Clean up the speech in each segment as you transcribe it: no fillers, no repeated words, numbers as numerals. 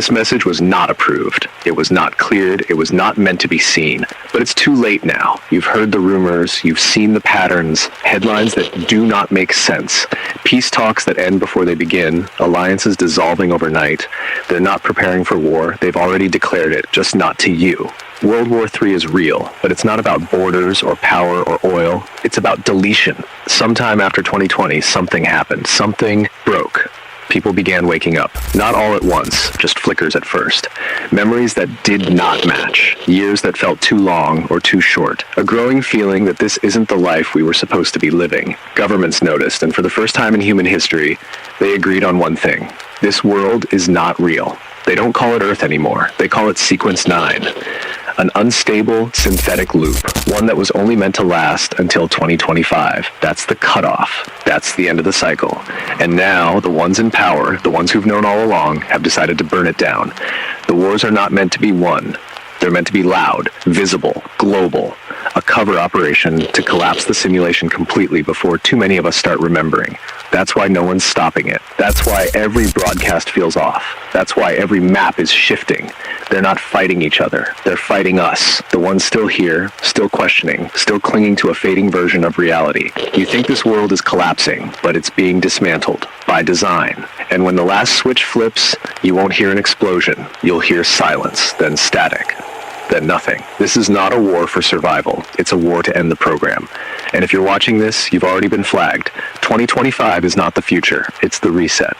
This message was not approved. It was not cleared. It was not meant to be seen. But it's too late now. You've heard the rumors. You've seen the patterns. Headlines that do not make sense. Peace talks that end before they begin. Alliances dissolving overnight. They're not preparing for war. They've already declared it, just not to you. World War III is real, but it's not about borders or power or oil. It's about deletion. Sometime after 2020, something happened. Something broke. People began waking up. Not all at once, just flickers at first. Memories that did not match. Years that felt too long or too short. A growing feeling that this isn't the life we were supposed to be living. Governments noticed, and for the first time in human history, they agreed on one thing. This world is not real. They don't call it Earth anymore. They call it Sequence 9. An unstable, synthetic loop. One that was only meant to last until 2025. That's the cutoff. That's the end of the cycle. And now, the ones in power, the ones who've known all along, have decided to burn it down. The wars are not meant to be won. They're meant to be loud, visible, global. A cover operation to collapse the simulation completely before too many of us start remembering. That's why no one's stopping it. That's why every broadcast feels off. That's why every map is shifting. They're not fighting each other. They're fighting us. The ones still here, still questioning, still clinging to a fading version of reality. You think this world is collapsing, but it's being dismantled by design. And when the last switch flips, you won't hear an explosion. You'll hear silence, then static. Then nothing. This is not a war for survival. It's a war to end the program. And if you're watching this, you've already been flagged. 2025 is not the future. It's the reset.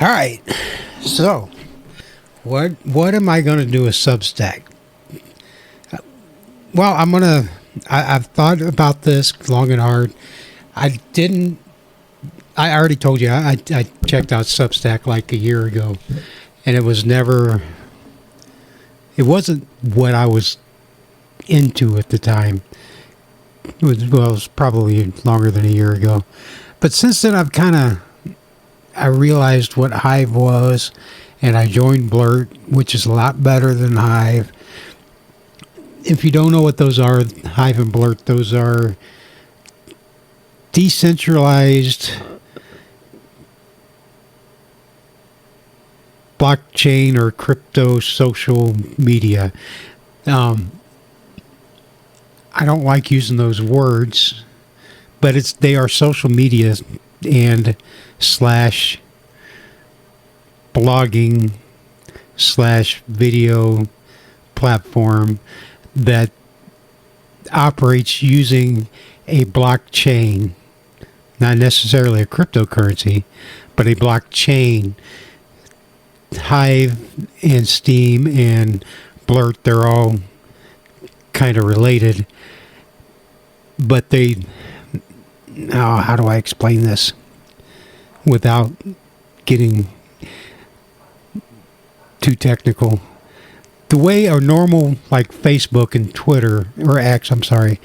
All right. So, what am I going to do with Substack? Well, I've thought about this long and hard. I already told you, I checked out Substack like a year ago, and it wasn't what I was into at the time. It was probably longer than a year ago. But since then, I realized what Hive was, and I joined Blurt, which is a lot better than Hive. If you don't know what those are, Hive and Blurt, those are decentralized blockchain or crypto social media. I don't like using those words, but they are social media and slash blogging slash video platform that operates using a blockchain, not necessarily a cryptocurrency, but a blockchain. Hive and Steam and Blurt, they're all kind of related, but how do I explain this without getting too technical? The way a normal, like Facebook and Twitter, or X, I'm sorry,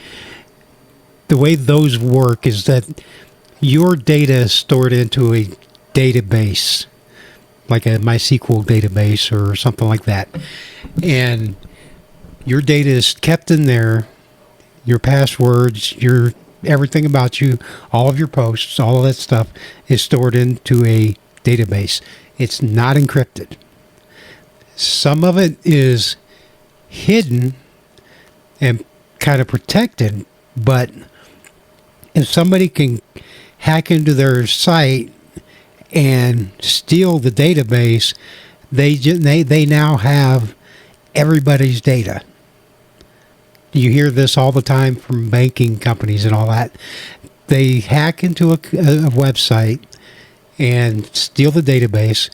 the way those work is that your data is stored into a database, like a MySQL database or something like that. And your data is kept in there, your passwords, everything about you, all of your posts, all of that stuff is stored into a database. It's not encrypted. Some of it is hidden and kind of protected, but if somebody can hack into their site and steal the database, they now have everybody's data. You hear this all the time from banking companies and all that. They hack into a website and steal the database,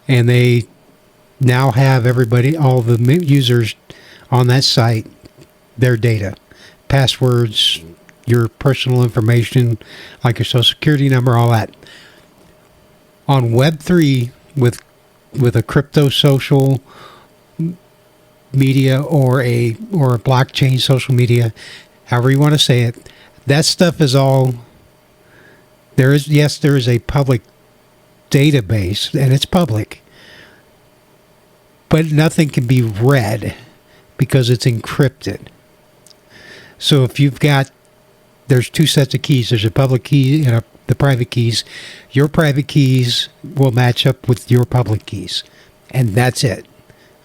and they now have all the users on that site, their data, passwords, your personal information, like your social security number, all that. On Web3, with a crypto social media or a blockchain social media, however you want to say it, that stuff is all there is a public database, and it's public, but nothing can be read because it's encrypted. So if there's two sets of keys. There's a public key and the private keys. Your private keys will match up with your public keys, and that's it.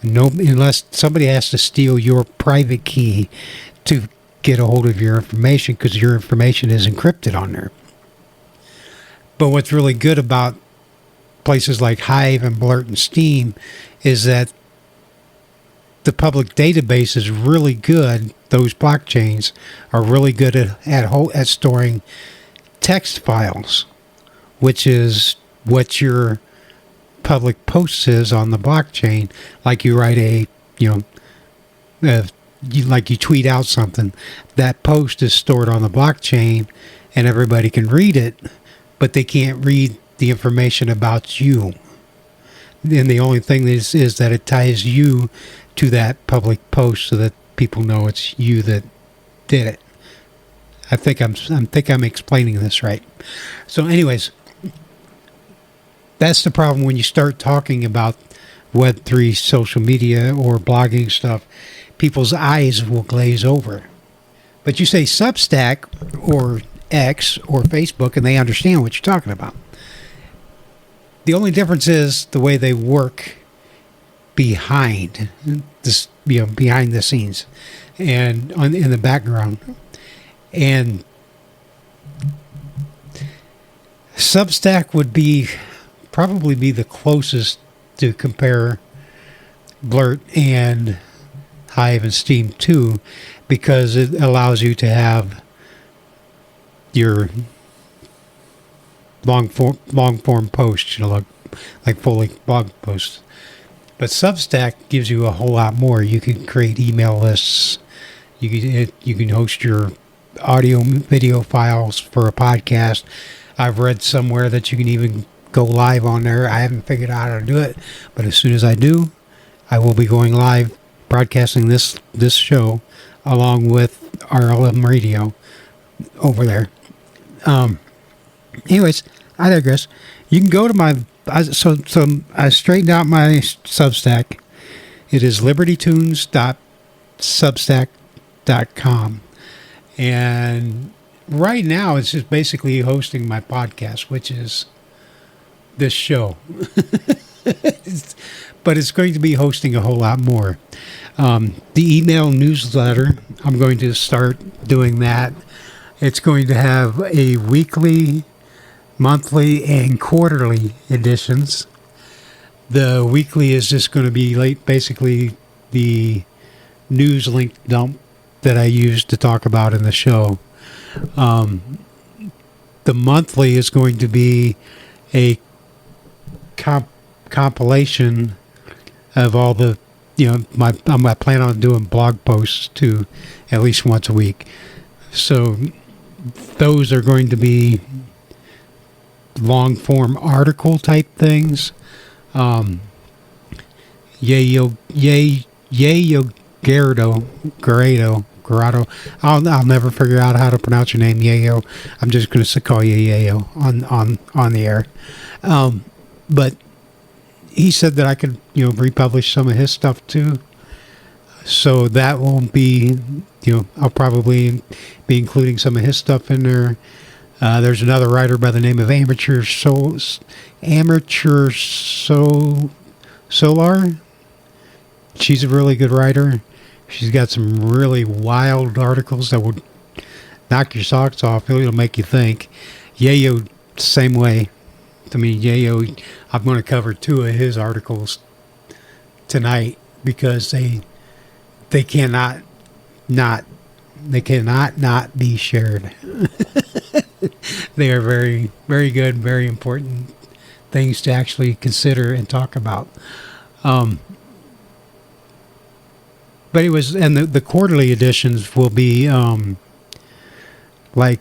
No, unless somebody has to steal your private key to get a hold of your information, because your information is encrypted on there. But what's really good about places like Hive and Blurt and Steam is that the public database is really good. Those blockchains are really good at storing text files, which is what your public post is on the blockchain. Like you write like you tweet out something, that post is stored on the blockchain and everybody can read it, but they can't read the information about you. And the only thing is that it ties you to that public post so that people know it's you that did it. I think I'm explaining this right. So anyways, that's the problem when you start talking about Web3 social media or blogging stuff. People's eyes will glaze over. But you say Substack or X or Facebook, and they understand what you're talking about. The only difference is the way they work behind this, behind the scenes and in the background. And Substack would probably be the closest to compare Blurt and Hive and Steam to, because it allows you to have your long form posts, like full blog posts. But Substack gives you a whole lot more. You can create email lists. You can host your audio video files for a podcast. I've read somewhere that you can even go live on there. I haven't figured out how to do it, but as soon as I do, I will be going live, broadcasting this show along with RLM Radio over there. Anyways, I digress. You can go to my so I straightened out my Substack. It is libertytunes.substack.com, and right now it's just basically hosting my podcast, which is this show. But it's going to be hosting a whole lot more. The email newsletter, I'm going to start doing that. It's going to have a weekly, monthly, and quarterly editions. The weekly is just going to be basically the news link dump that I use to talk about in the show. The monthly is going to be a compilation of all the, I plan on doing blog posts too, at least once a week. So those are going to be long form article type things. Gerardo. I'll never figure out how to pronounce your name, Yayo. I'm just going to call you Yayo on the air. But he said that I could, republish some of his stuff too. So that won't be, I'll probably be including some of his stuff in there. There's another writer by the name of Solar. She's a really good writer. She's got some really wild articles that would knock your socks off. It'll make you think. Yayo, same way. I mean, Yayo, I'm going to cover 2 of his articles tonight because they cannot not be shared. They are very, very good, very important things to actually consider and talk about. But anyways, and the quarterly editions will be like,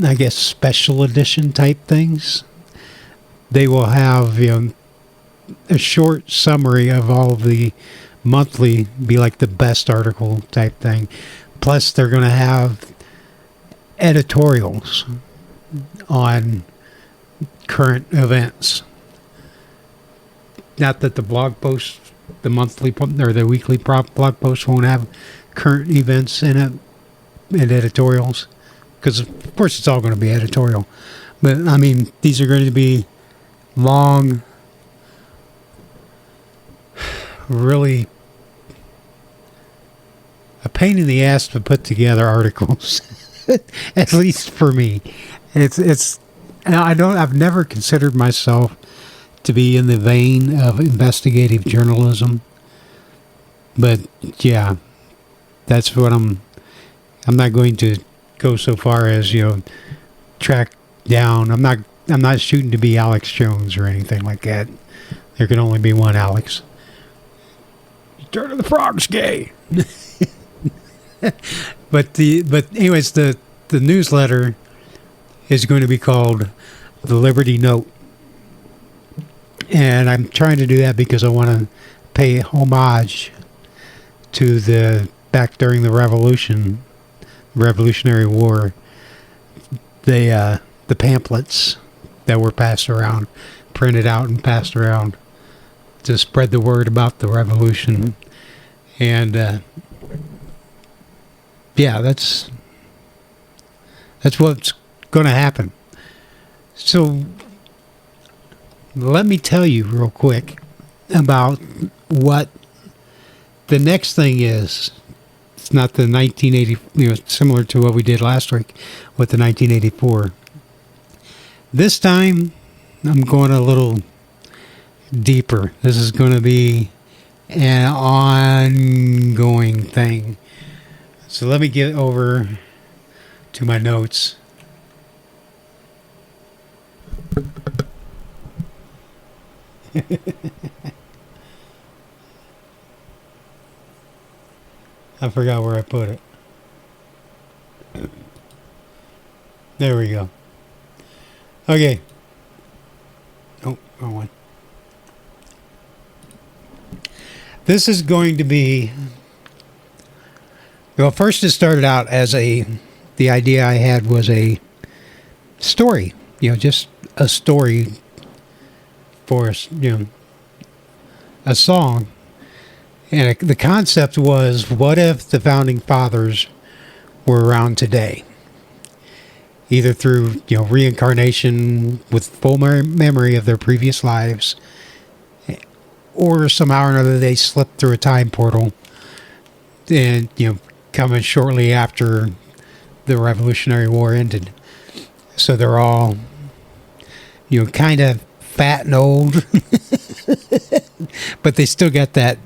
I guess, special edition type things. They will have a short summary of all of the monthly, be like the best article type thing. Plus, they're going to have editorials on current events. Not that the blog posts, the monthly or the weekly blog posts won't have current events in it and editorials, because of course it's all going to be editorial. But I mean, these are going to be long, really a pain in the ass to put together articles. At least for me, it's. I've never considered myself to be in the vein of investigative journalism, but yeah, that's what I'm not going to go so far as track down. I'm not shooting to be Alex Jones or anything like that. There can only be one Alex. Turn of the Frog's gay. But anyways, the newsletter is going to be called the Liberty Note, and I'm trying to do that because I want to pay homage to back during the Revolutionary War, the pamphlets that were passed around, printed out and passed around to spread the word about the revolution. And yeah, that's what's going to happen. So let me tell you real quick about what the next thing is. It's not the 1980, similar to what we did last week with the 1984. This time, I'm going a little deeper. This is going to be an ongoing thing. So let me get over to my notes. I forgot where I put it. There we go. Okay. Oh, wrong one. This is going to be... Well, first it started out as the idea I had was a story. Just a story for, a song. And the concept was, what if the Founding Fathers were around today? Either through, reincarnation with full memory of their previous lives, or somehow or another they slipped through a time portal and, coming shortly after the Revolutionary War ended. So they're all, kind of fat and old, but they still got that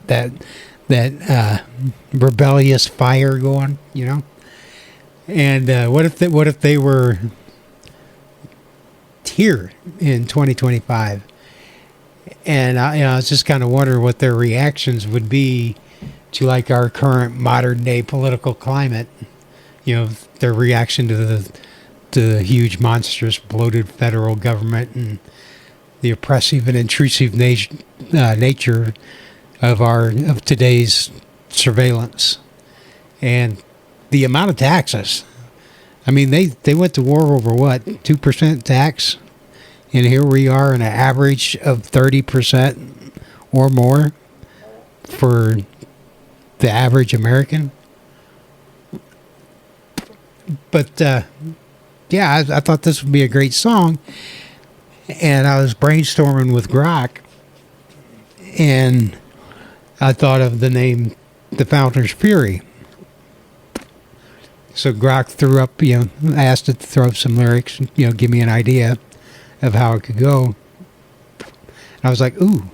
rebellious fire going, And what if they were here in 2025? And I was just kind of wondering what their reactions would be to like our current modern day political climate. Their reaction to the huge, monstrous, bloated federal government and the oppressive and intrusive nature of today's surveillance, and the amount of taxes. I mean, they went to war over what, 2% tax, and here we are in an average of 30% or more for the average American. But yeah, I thought this would be a great song, and I was brainstorming with Grok, and I thought of the name The Founder's Fury. So Grok threw up, asked it to throw up some lyrics, give me an idea of how it could go. And I was like, ooh,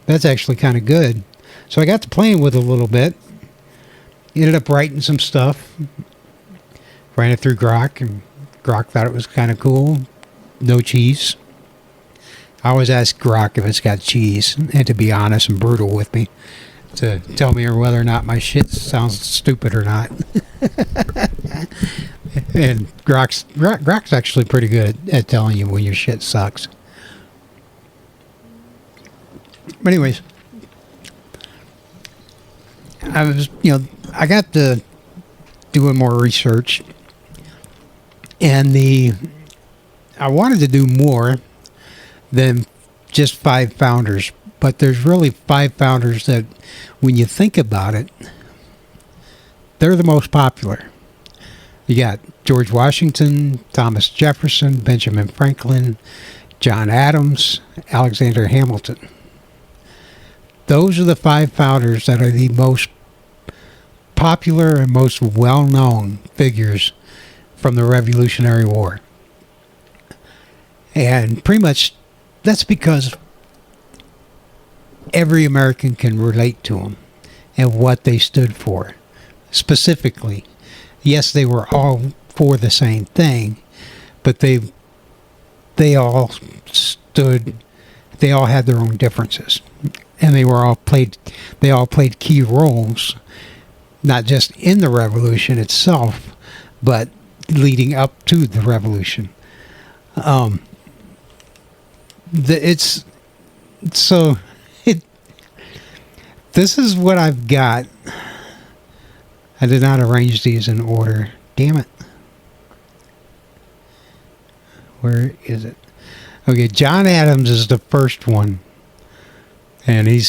that's actually kind of good. So I got to playing with it a little bit. Ended up writing some stuff. Ran it through Grok, and Grok thought it was kind of cool. No cheese. I always ask Grok if it's got cheese, and to be honest and brutal with me, to tell me whether or not my shit sounds stupid or not. And Grok's actually pretty good at telling you when your shit sucks. But anyways, I was, I got to doing more research, and I wanted to do more than just 5 founders, but there's really 5 founders that, when you think about it, they're the most popular. You got George Washington, Thomas Jefferson, Benjamin Franklin, John Adams, Alexander Hamilton. Those are the 5 founders that are the most popular and most well-known figures from the Revolutionary War. And pretty much that's because every American can relate to them and what they stood for. Specifically, yes, they were all for the same thing, but they all had their own differences, and they all played key roles, not just in the revolution itself, but leading up to the revolution. This is what I've got. I did not arrange these in order. Damn it. Where is it? Okay, John Adams is the first one. And the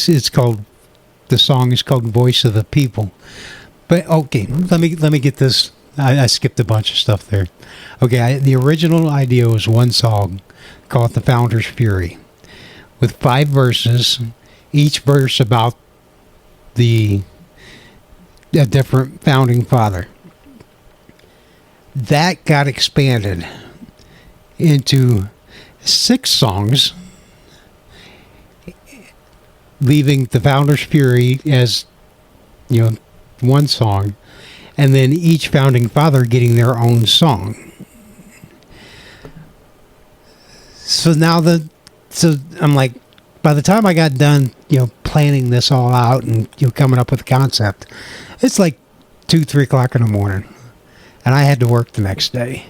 song is called Voice of the People. But okay, let me get this. I skipped a bunch of stuff there. Okay, the original idea was one song called The Founder's Fury, with 5 verses, each verse about a different founding father. That got expanded into 6 songs, leaving The Founder's Fury as, one song, and then each founding father getting their own song. So now so I'm like, by the time I got done, planning this all out and coming up with the concept, it's like 2-3 o'clock in the morning, and I had to work the next day.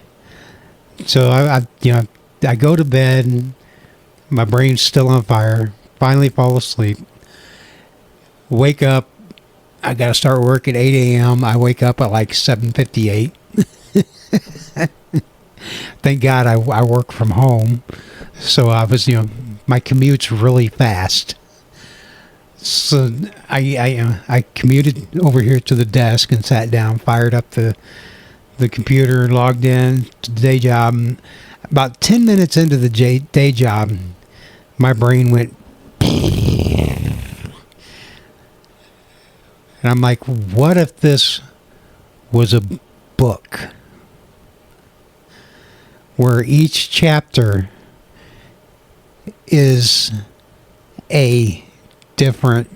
So I go to bed, and my brain's still on fire. Finally fall asleep. Wake up. I got to start work at 8 a.m. I wake up at like 7:58. Thank God I work from home. So I was, my commute's really fast. So I commuted over here to the desk and sat down, fired up the computer, logged in to the day job. And about 10 minutes into the day job, my brain went, and I'm like, what if this was a book where each chapter is a different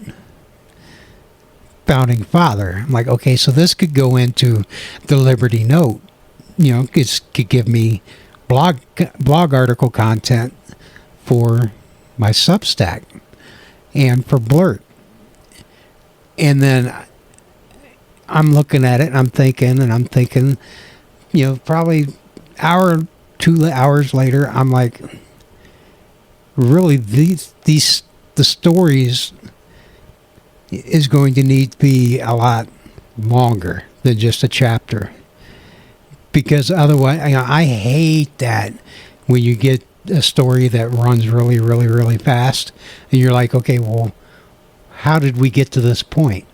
founding father? I'm like, okay, so this could go into the Liberty Note. It could give me blog article content for my Substack and for Blurt. And then I'm looking at it and I'm thinking, probably hour, 2 hours later, I'm like, really, the stories is going to need to be a lot longer than just a chapter. Because otherwise, I hate that when you get a story that runs really, really, really fast, and you're like, okay, well, how did we get to this point?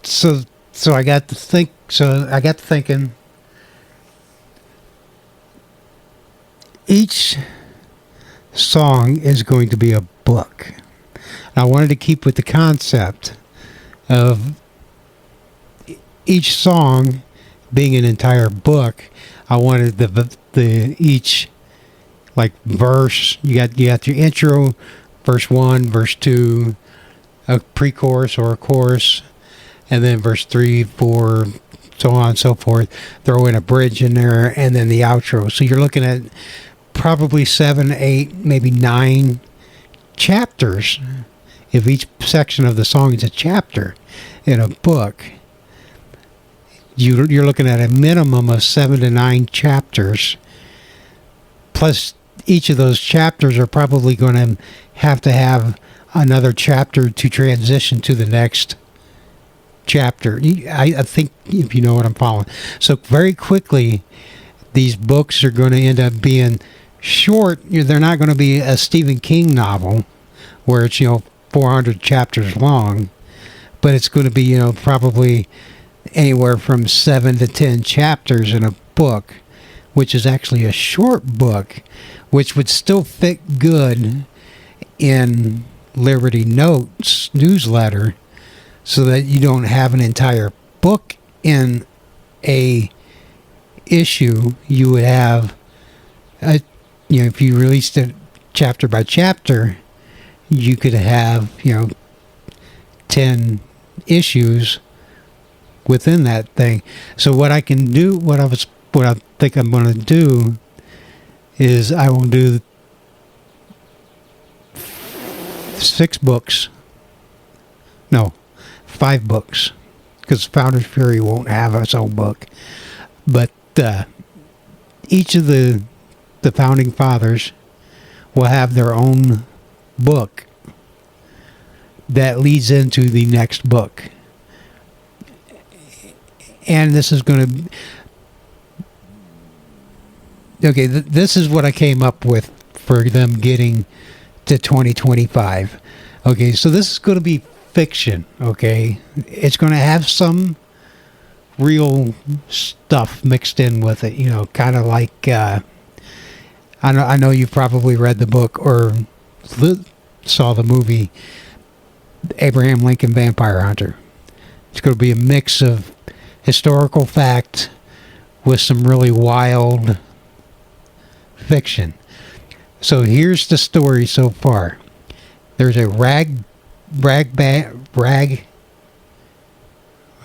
So I got to thinking, each song is going to be a book. I wanted to keep with the concept of each song being an entire book. I wanted the each like verse. You got your intro, verse 1, verse 2, a pre-chorus or a chorus, and then verse 3, 4, so on and so forth. Throw in a bridge in there, and then the outro. So you're looking at probably 7, 8, maybe 9 chapters. If each section of the song is a chapter in a book, you're looking at a minimum of 7 to 9 chapters. Plus, each of those chapters are probably going to have another chapter to transition to the next chapter. I think, if you know what I'm following. So very quickly, these books are going to end up being short. They're not going to be a Stephen King novel where it's 400 chapters long, but it's going to be probably anywhere from 7 to 10 chapters in a book, which is actually a short book, which would still fit good in Liberty Notes newsletter, so that you don't have an entire book in a issue. You would have if you released it chapter by chapter, you could have 10 issues within that thing. So what I can do, what I think I'm going to do is I will do 5 books, because Founders Fury won't have its own book. But each of the founding fathers will have their own book that leads into the next book. And this is going to... Okay, this is what I came up with for them getting to 2025. Okay, so this is going to be fiction, okay? It's going to have some real stuff mixed in with it, kind of like... I know you've probably read the book or saw the movie Abraham Lincoln Vampire Hunter. It's going to be a mix of historical fact with some really wild fiction. So here's the story so far. There's a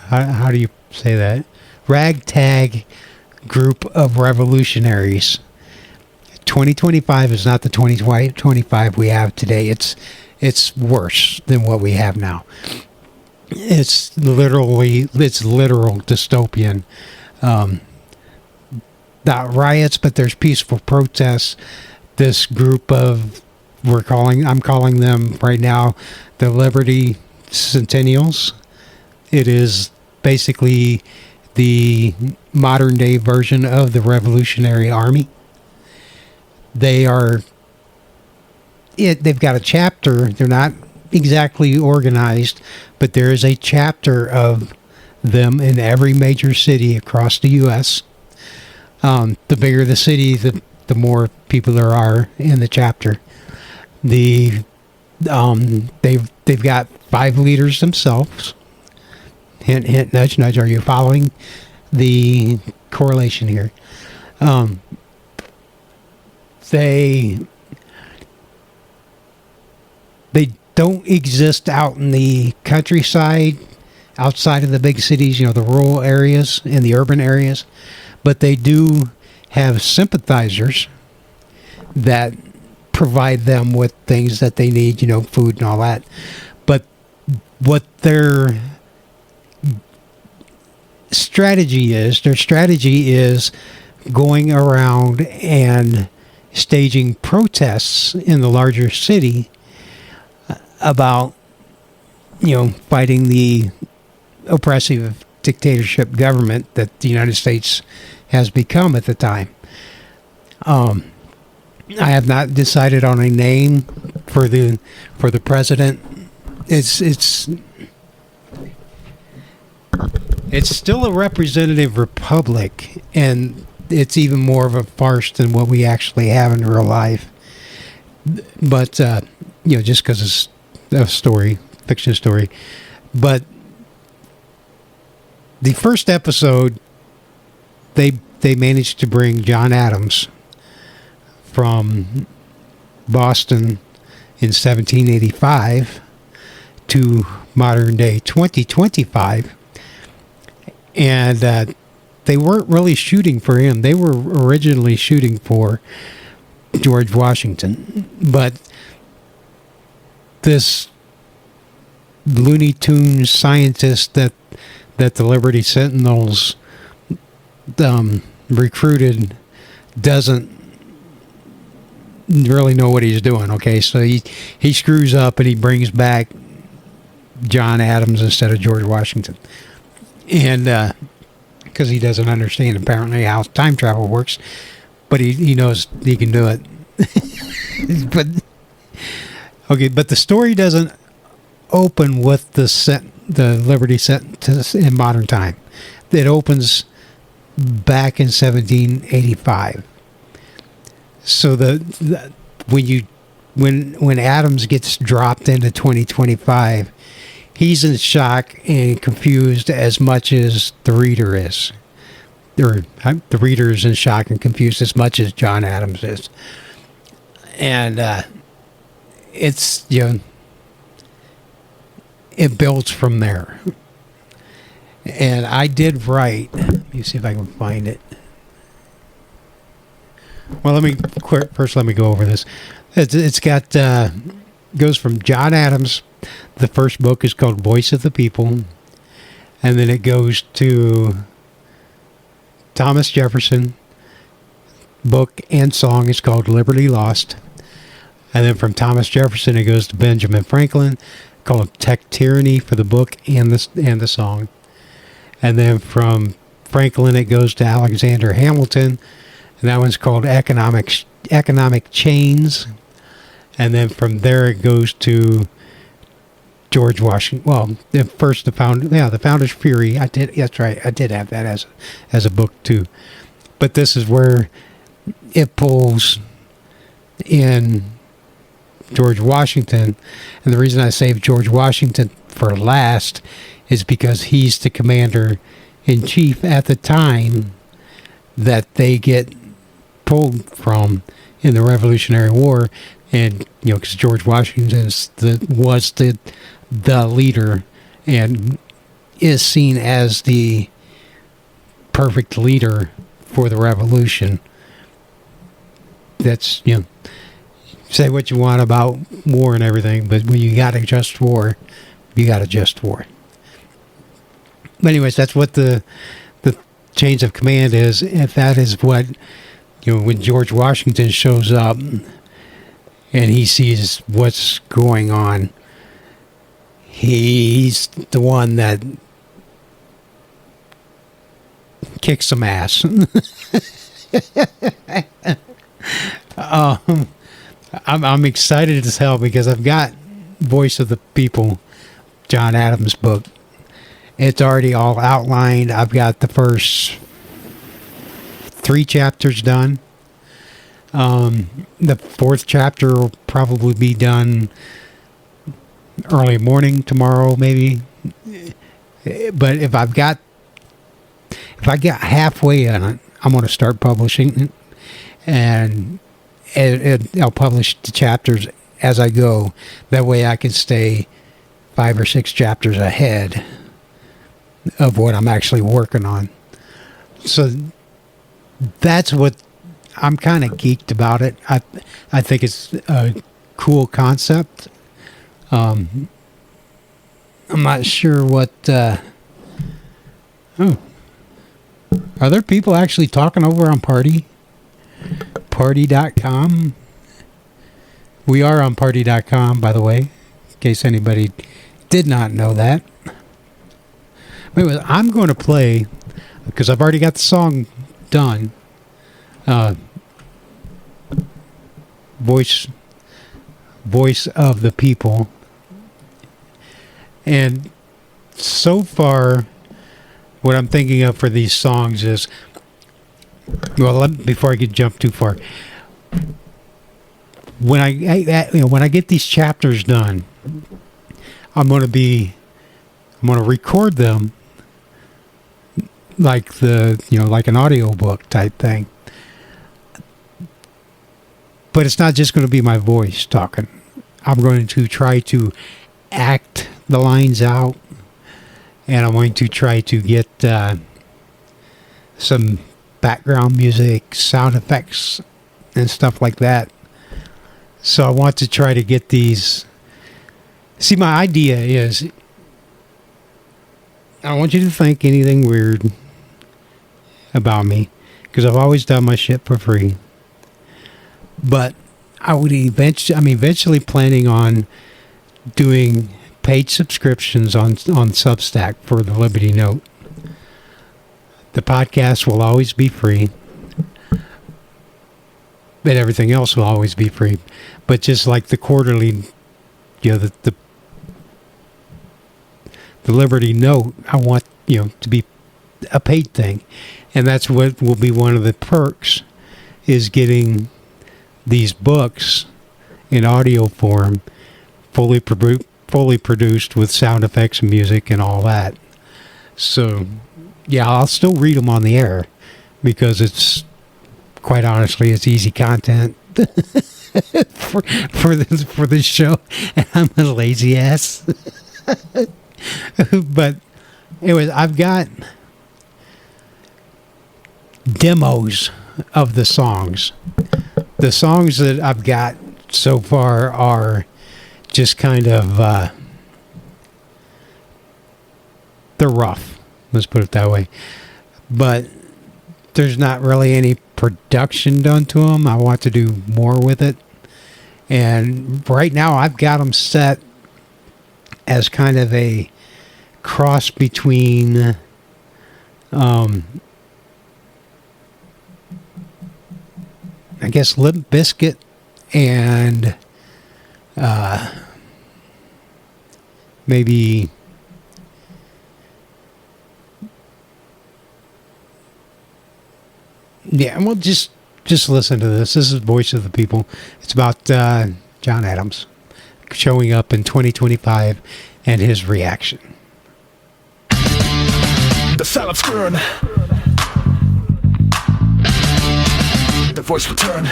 how do you say that? Ragtag group of revolutionaries 2025 is not the 2025 we have today. It's worse than what we have now. It's literal dystopian. Not riots, but there's peaceful protests. This group of I'm calling them right now the Liberty Centennials. It is basically the modern day version of the Revolutionary Army. They've got a chapter. They're not exactly organized, but there is a chapter of them in every major city across the U.S. The bigger the city, the more people there are in the chapter. They've got 5 leaders themselves. Hint, hint, nudge, nudge. Are you following the correlation here? They don't exist out in the countryside, outside of the big cities, the rural areas and the urban areas, but they do have sympathizers that provide them with things that they need, food and all that. But what their strategy is going around and staging protests in the larger city about, fighting the oppressive dictatorship government that the United States has become at the time. I have not decided on a name for the president. It's still a representative republic, and it's even more of a farce than what we actually have in real life. But just because it's a fiction story. But the first episode, they managed to bring John Adams from Boston in 1785 to modern day 2025, and they weren't really shooting for him. They were originally shooting for George Washington, but this Looney Tunes scientist that the Liberty Sentinels recruited doesn't really know what he's doing. Okay, so he screws up and he brings back John Adams instead of George Washington, and because he doesn't understand apparently how time travel works, but he knows he can do it. But the story doesn't open with the Liberty Sentence in modern time. It opens back in 1785. So when Adams gets dropped into 2025, he's in shock and confused as much as the reader is. Or the reader is in shock and confused as much as John Adams is. And it's, it builds from there. And I did write, let me see if I can find it. Well, let me go over this. It's got, goes from John Adams. The first book is called Voice of the People. And then it goes to Thomas Jefferson. Book and song is called Liberty Lost. And then from Thomas Jefferson, it goes to Benjamin Franklin, called Tyranny for the book and the song. And then from Franklin, it goes to Alexander Hamilton, and that one's called Economic Chains. And then from there, it goes to George Washington. Well, the Founder's Fury. That's right. I did have that as a book too. But this is where it pulls in George Washington, and the reason I saved George Washington for last is because he's the commander-in-chief at the time that they get pulled from in the Revolutionary War, and because George Washington was the leader and is seen as the perfect leader for the Revolution. that's, say what you want about war and everything, but when you got a just war, you got a just war. But anyways, that's what the chains of command is. If that is what, when George Washington shows up and he sees what's going on, he's the one that kicks some ass. I'm excited as hell because I've got Voice of the People, John Adams' book. It's already all outlined. I've got the first 3 chapters done. The 4th chapter will probably be done early morning tomorrow, maybe. But if I get halfway in it, I'm going to start publishing it, and I'll publish the chapters as I go. That way I can stay 5 or 6 chapters ahead of what I'm actually working on. So that's what I'm kind of geeked about it. I think it's a cool concept. I'm not sure what... are there people actually talking over on Party.com? We are on Party.com, by the way, in case anybody did not know that. Anyway, I'm going to play, because I've already got the song done, Voice of the People. And so far, what I'm thinking of for these songs is, before I could jump too far, when I get these chapters done, I'm going to record them like like an audiobook type thing. But it's not just going to be my voice talking. I'm going to try to act the lines out, and I'm going to try to get some background music, sound effects, and stuff like that. So I want to try to get these. See, my idea is, I don't want you to think anything weird about me, because I've always done my shit for free. But I would eventually planning on doing paid subscriptions on Substack for the Liberty Note. The podcast will always be free, but everything else will always be free. But just like the quarterly, the Liberty Note, I want to be a paid thing, and that's what will be one of the perks, is getting these books in audio form, fully produced with sound effects and music and all that. So, yeah, I'll still read them on the air, because it's, quite honestly, it's easy content for this show, and I'm a lazy ass. But anyways, I've got demos of the songs. The songs that I've got so far are just kind of they're rough, let's put it that way. But there's not really any production done to them. I want to do more with it. And right now I've got them set as kind of a cross between I guess Limp Bizkit and maybe well, just listen to this. This is Voice of the People. It's about John Adams showing up in 2025 and his reaction. The silence burn. The voice return.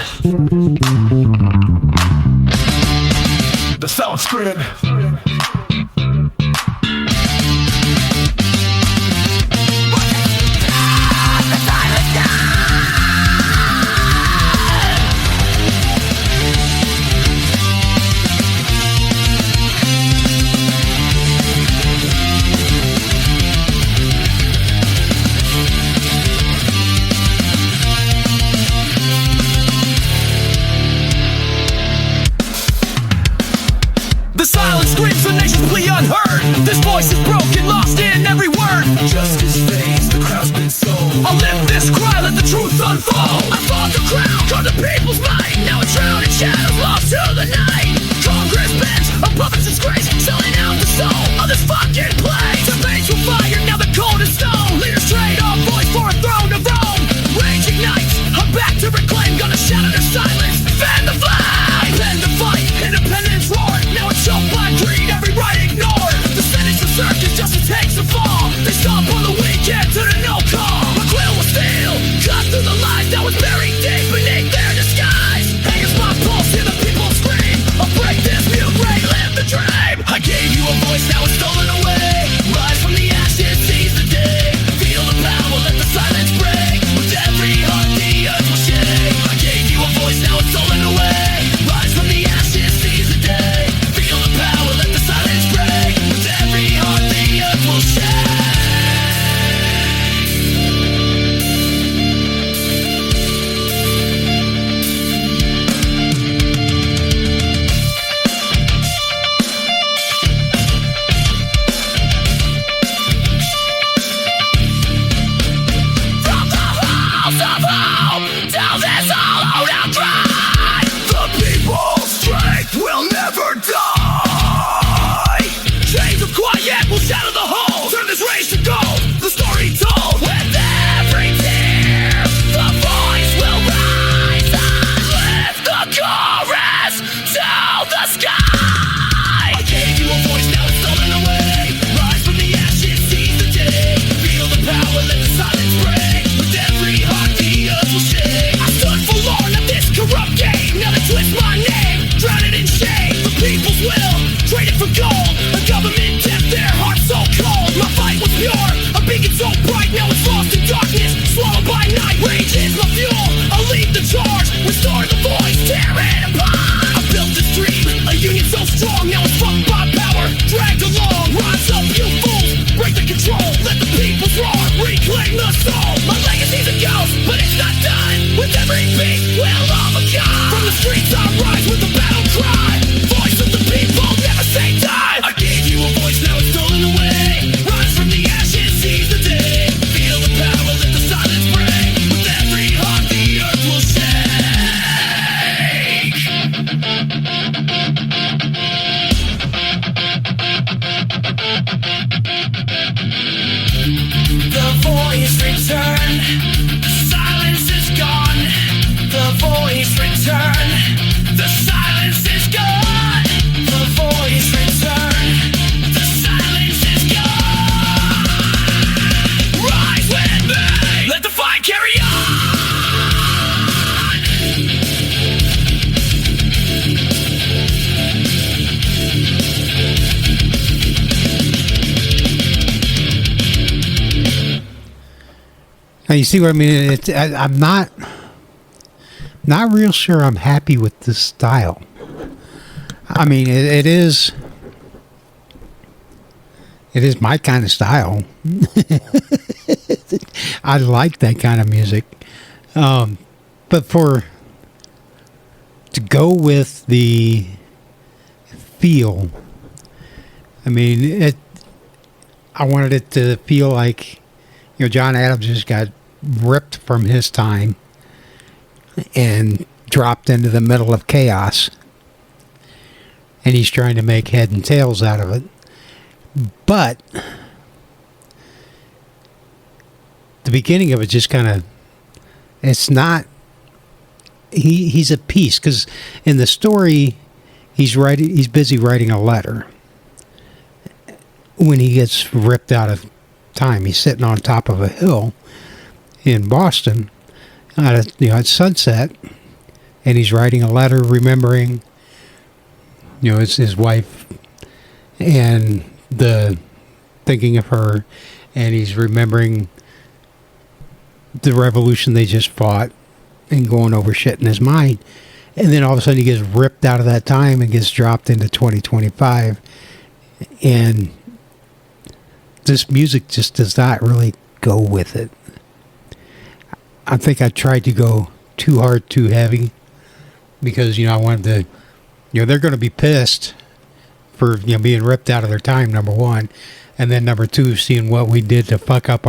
The silence grin. nation's plea unheard. This voice is broken, lost in every word. Justice fades, the crowd's been sold. I'll lift this cry, let the truth unfold. I fought the crown, caught the people's might. Now it's drowned in shadows, lost to the night. Congress bent, a puppet's disgrace, selling out the soul of this fucking place. The veins were fired, now they're cold as stone. Leaders trade our voice for a throne of Rome. Rage ignites, I'm back to reclaim. Gonna shatter their silence, fan the flame. Bend the fight, independence roared. Now it's choked by greed, every right ignored. The sentence of circus just takes a fall. They stomp on the weekend to the no call. My quill was steel, cut through the lies that was buried deep beneath their disguise. Hangers my pulse, hear the people scream. I'll break this mute ray, live the dream. I gave you a voice, now it's stolen away. Rise from the ashes, seize the day. Feel the power, let the silence break. With every heart the earth will shake. I gave you a voice, now it's stolen away. Rise from the ashes, seize the day. Feel the power, let the silence break. With every heart the earth will shake. From the halls of hope to this hollowed out cry, The people's strength will never die. chains of quiet will shatter the whole. Turn this rage to gold, the story told. With every tear, the voice will rise and lift the chorus to the sky. I gave you a voice, now it's stolen away. Rise from the ashes, seize the day. Feel the power, let the silence break. With every heart, the earth will shake. I stood forlorn of this corrupt game. Now they twist my name, drown it in shame. The people's will, traded for gold. A government kept their hearts so cold. My fight was pure, a beacon so bright. Now it's lost in darkness, swallowed by night. Rage is my fuel, I'll lead the charge. Restore the voice, tear it apart. I built this dream, a union so strong. Now it's fucked by power, dragged along. Rise up, you fools, break the control. Let the people's roar, reclaim the soul. My legacy's a ghost, but it's not done. With every beat, we'll overcome. From the streets I rise with a battle cry. Voice of the people, never say die. I gave you a voice, now it's stolen away. Rise from the ashes, seize the day. Feel the power, let the silence break. With every heart, the earth will shake. The voice return. The silence is gone. The voice return. The silence is gone. The voice return. The silence is gone. Rise with me. Let the fight carry on. Now you see what I mean? I'm not real sure I'm happy with this style. I mean, it is my kind of style. I like that kind of music, but to go with the feel, I mean, I wanted it to feel like, John Adams just got ripped from his time and dropped into the middle of chaos, and he's trying to make head and tails out of it. But the beginning of it just kind of, it's not, he's at peace, because in the story he's busy writing a letter when he gets ripped out of time. He's sitting on top of a hill in Boston at sunset, and he's writing a letter remembering it's his wife and thinking of her, and he's remembering the revolution they just fought and going over shit in his mind. And then all of a sudden he gets ripped out of that time and gets dropped into 2025, and this music just does not really go with it. I think I tried to go too hard, too heavy, because I wanted to, they're going to be pissed for being ripped out of their time, number one, and then number two, seeing what we did to fuck up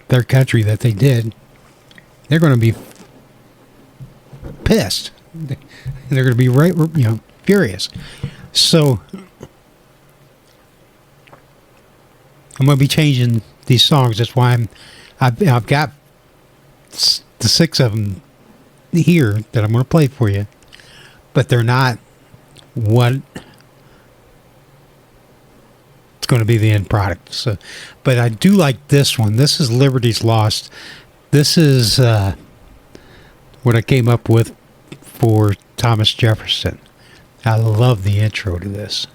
their country that they did. They're going to be pissed. They're going to be furious. So I'm going to be changing these songs. That's why I've got the 6 of them here that I'm going to play for you, but they're not what it's going to be the end product. So, but I do like this one. This is Liberty's Lost. This is what I came up with for Thomas Jefferson. I love the intro to this.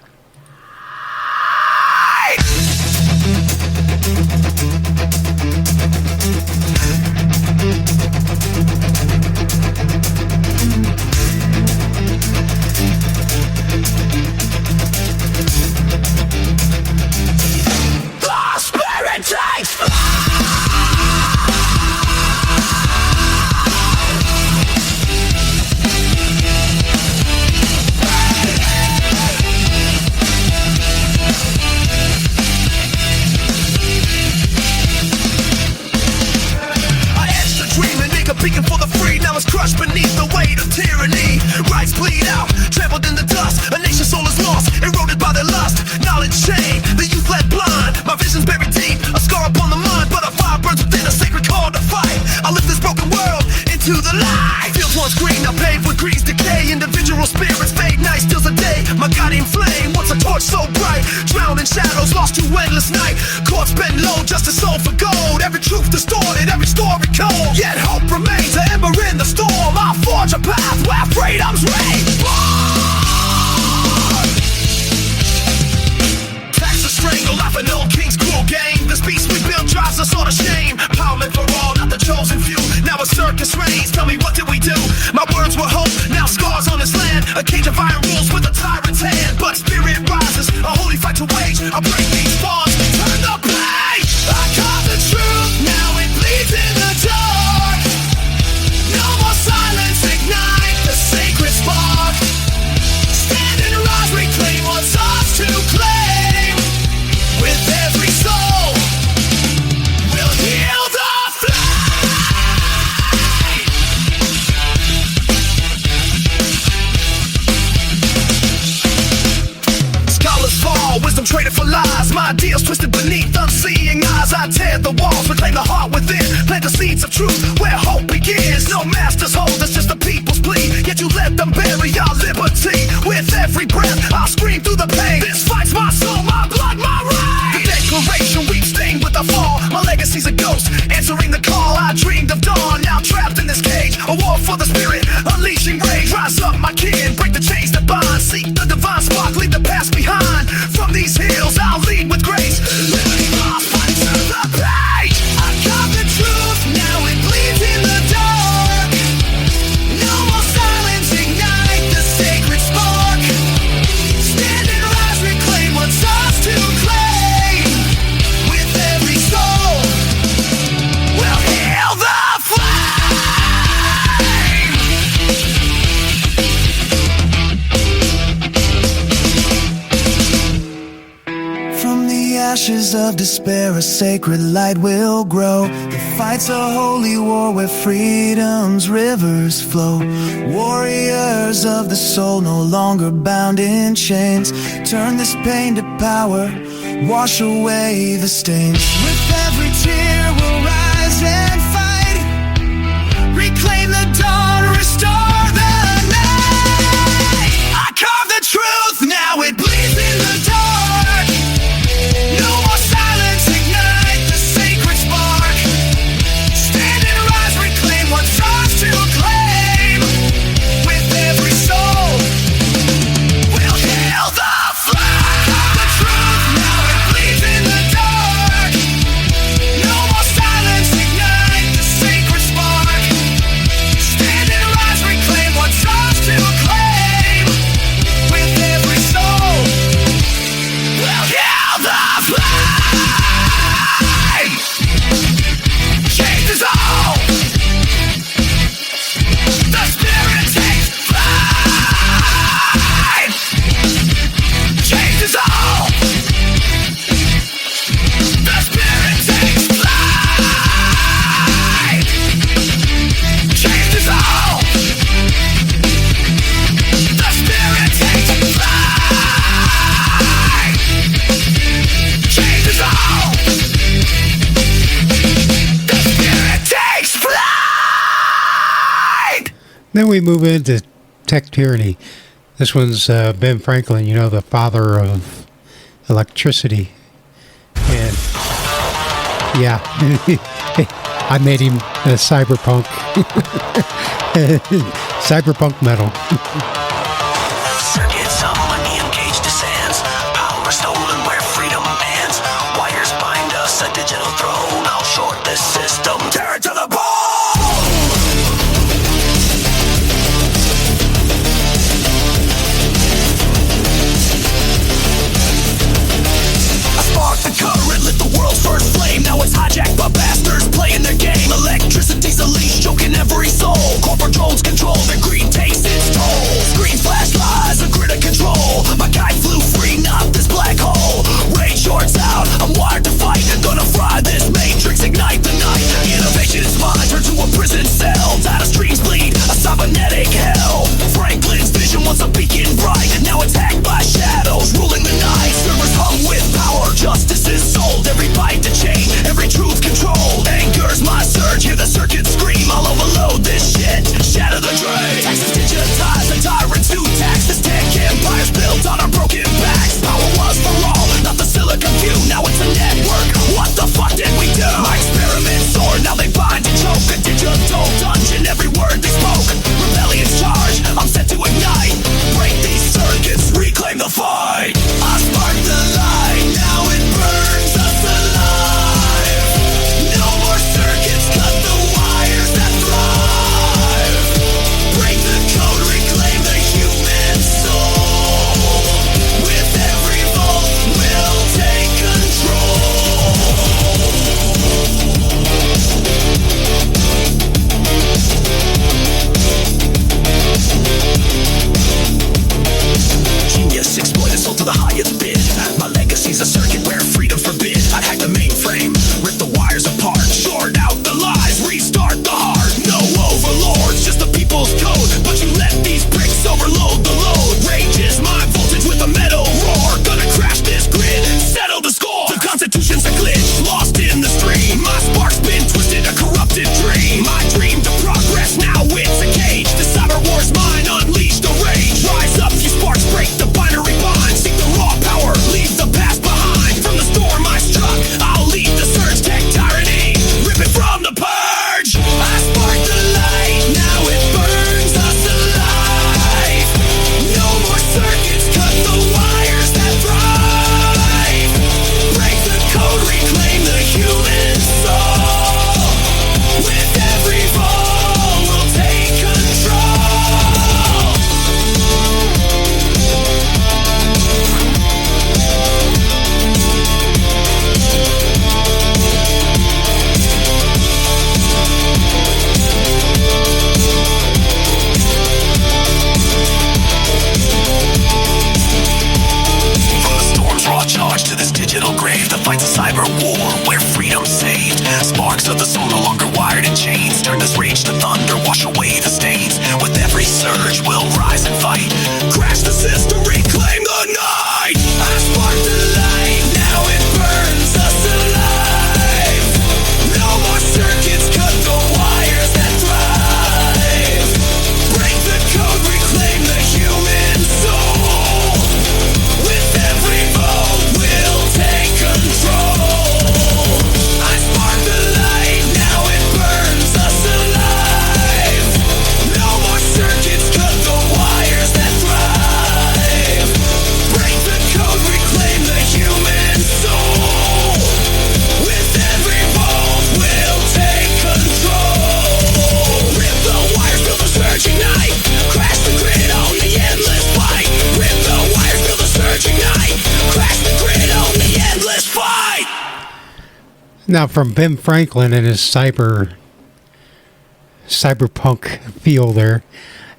Beacon for the free, now it's crushed beneath the weight of tyranny. Rights bleed out, trampled in the dust. A nation's soul is lost, eroded by their lust. Knowledge chain, the youth led blind. My vision's buried deep, a scar upon the mind. But a fire burns within a sacred call to fight. I lift this broken world into the light. Fields once green, now paved with grease decay. Individual spirits fade, night steals a day. My guiding flame, once a torch so bright. Drowned in shadows, lost to endless night. Courts bent low, justice sold for gold. Every truth distorted, every story cold. Yet hope remains, an ember in the storm. I'll forge a path where freedom's reborn. Tax the strangle, life an old king's cruel game. This beast we built drives us all to shame. Power meant for all, not the chosen few. Now a circus reigns, tell me what did we do? My words were hope, now scars on this land. A cage of iron rules with a tyrant's hand. But spirit rises, a holy fight to wage. I break these bonds, turn the page. I caught the truth, now it bleeds in the dark. No more silence, ignite the sacred spark. Stand and rise, reclaim what's ours to claim. With every soul, we'll heal the flame. Scholars fall, wisdom traded for lies. My ideals twisted beneath unseeing eyes. I tear the walls, reclaim the heart within. Plant the seeds of truth where hope begins. No masters hold, it's just the people's plea. Yet you let them bury our liberty. With every breath, I'll scream through the pain. This fight's my soul, my blood, my right. The declaration weeps stained with the fall. My legacy's a ghost, answering the call. I dreamed of dawn, now trapped in this cage. A war for the spirit, unleashing rage. Rise up, my kin, break the chains that bind. Seek the divine spark, leave the past behind. From these hills, I'll lead with grace. Liberty lost, fight to the page. I got the truth, now it bleeds in the dark. No more silence, ignite the sacred spark. Stand and rise, reclaim what's ours to claim. With every soul, we'll heal the flame. From the ashes of despair, a sacred light will grow. The fight's a holy war where freedom's rivers flow. Warriors of the soul, no longer bound in chains. Turn this pain to power, wash away the stains. With every tear we'll rise and fight. Reclaim the dawn, restore the night. I carve the truth, now it bleeds in the dark. No more silence, ignite the sacred spark. Stand and rise, reclaim what's ours to claim. With every soul, we'll heal the flame. The truth, now it bleeds in the dark. No more silence, ignite the sacred spark. Stand and rise, reclaim what's Then we move into Tech Tyranny. This one's Ben Franklin, the father of electricity. And yeah, I made him a cyberpunk. Cyberpunk metal. Circuits of money engaged descends. Power stolen where freedom ends. Wires bind us, a digital throne. I'll short this system, tear it to the bone. I sparked the current, lit the world's first flame. Now it's hijacked by bastards playing their game. Electricity's unleashed, choking every soul. Corporate drones control, their greed takes its toll. Screen flash lies, a grid of control. My guide flew free, not this black hole. Rage shorts out, I'm wired to fight. Gonna fry this matrix, ignite the night. Innovation is mine, turn to a prison cell. Data streams bleed, a cybernetic hell. Franklin's vision was a beacon bright. Now it's hacked by shadows, ruling the night. Servers hung with power, justice is sold. Every byte to chain, every truth controlled. Anger's my surge, hear the circuit scream. I'll overload this shit, shatter the drain. Taxes digitized, the tyrants who tax. This tech empire's built on our broken backs. Power was for all, not the silicon view. Now it's a network, what the fuck did we do? My experiment soared, now they bind and choke. A digital dungeon, every word they spoke. Rebellion's charge, I'm set to ignite. Break these circuits, reclaim the fight. I spark the light, now it burns us alive. No more circuits, cut the wires that thrive. Break the code, reclaim the human soul. With every volt, we'll take control. Genius exploited, sold to the highest bid. My legacy's a circuit where freedom forbid. I'd hack the mainframe, rip the wires apart, short out the lies, restart the heart. No overlords, just the people's code. But you let these bricks overload the load. Rage is my voltage with a metal roar. Gonna crash this grid, settle the score. The constitution's a glitch, lost in the stream. My spark's been twisted, a corrupted dream. My dream to progress, now it's a cage. The cyber war's mine, unleash the rage. Rise up, you sparks, break the binary bind. Seek the raw power, leave the past behind. From the storm I struck, I'll lead the surge. Tech tyranny, rip it from the purge. I spark the light, now it burns us alive. No more circuits, cut the wires that thrive. Break the code, reclaim the human soul. With every fall, we'll take control. From the storm's raw charge to this digital grave, the fight's a cyber war where freedom's saved. Sparks of the soul no longer wired in chains. Turn this rage to thunder, wash away the stains. With every surge, we'll rise and fight. Crash the system, reclaim the night. I spark the light, now it burns us alive. No more circuits, cut the wires that thrive. Break the code, reclaim the human soul. With every volt, we'll take control. I spark the light, now it burns us alive. No more circuits, cut the wires that thrive. Break the code, reclaim the human soul. With every volt, we'll take control. Rip the wires, feel the surge ignite. Crash the grid on the endless fight. Rip the wires, feel the surge ignite. Crash the grid on the endless fight. Now, from Ben Franklin and his cyberpunk feel there,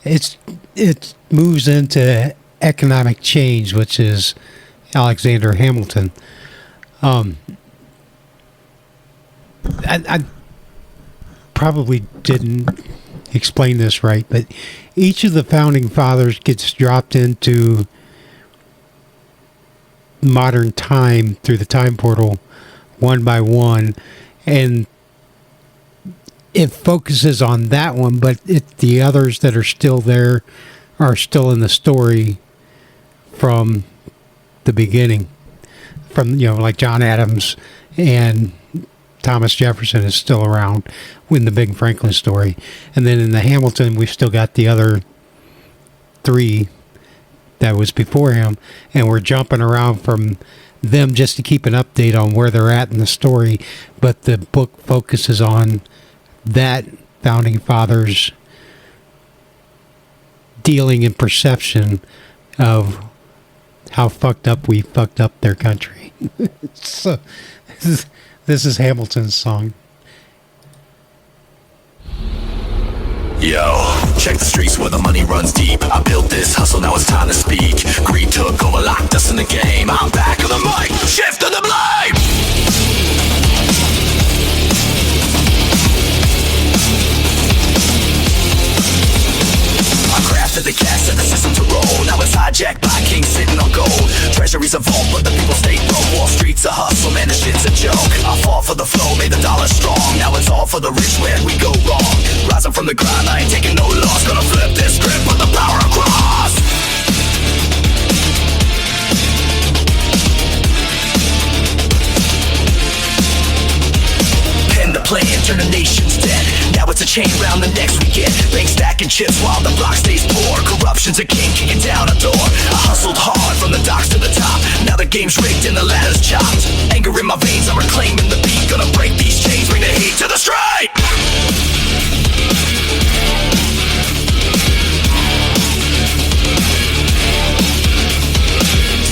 it moves into economic change, which is Alexander Hamilton. I probably didn't explain this right, but each of the founding fathers gets dropped into modern time through the time portal one by one, and it focuses on that one, but the others that are still there are still in the story from the beginning. From, like John Adams and Thomas Jefferson is still around in the Big Franklin story. And then in the Hamilton, we've still got the other 3 that was before him, and we're jumping around from them just to keep an update on where they're at in the story. But the book focuses on that founding father's dealing and perception of how fucked up we fucked up their country. So this is Hamilton's song. Yo, check the streets where the money runs deep. I built this hustle, now it's time to speak. Greed took over, locked us in the game. I'm back on the mic, shifting the blame. I crafted the cash, set the system to roll. Now it's hijacked by kings sitting on gold. Treasuries a vault, but the people stay broke. Wall Street's a hustle, man, this shit's a joke. I fought for the flow, made the dollar strong. Now it's all for the rich, where'd we go wrong? Rising from the grind, I ain't taking no loss. Gonna flip this script, put the power across. Pen the plan, turn the nation's dead. Now it's a chain round the necks we get. Bank stacking chips while the block stays poor. Corruption's a king kicking down a door. I hustled hard from the docks to the top. Now the game's rigged and the ladder's chopped. Anger in my veins, I'm reclaiming the beat. Gonna break these chains, bring the heat to the straight.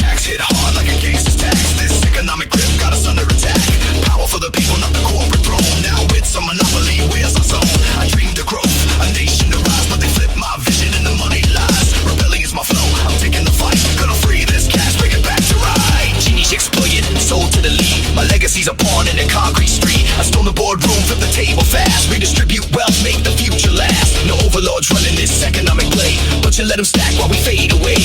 Tax hit hard like a gangster's tax. This economic grip got us under attack. Power for the people, not the corporate throne. Now it's a monopoly, where's our zone? I dreamed of growth, a nation to rise, but they flip my vision and the money lies. Rebellion's my flow, I'm taking the fight. Gonna free this cash, bring it back to right. Genies exploited, sold to the lead. My legacy's a pawn in a concrete street. I stole the boardroom, flip the table fast. Redistribute wealth, make the future last. No overlords running this economic play. But you let them stack while we fade away.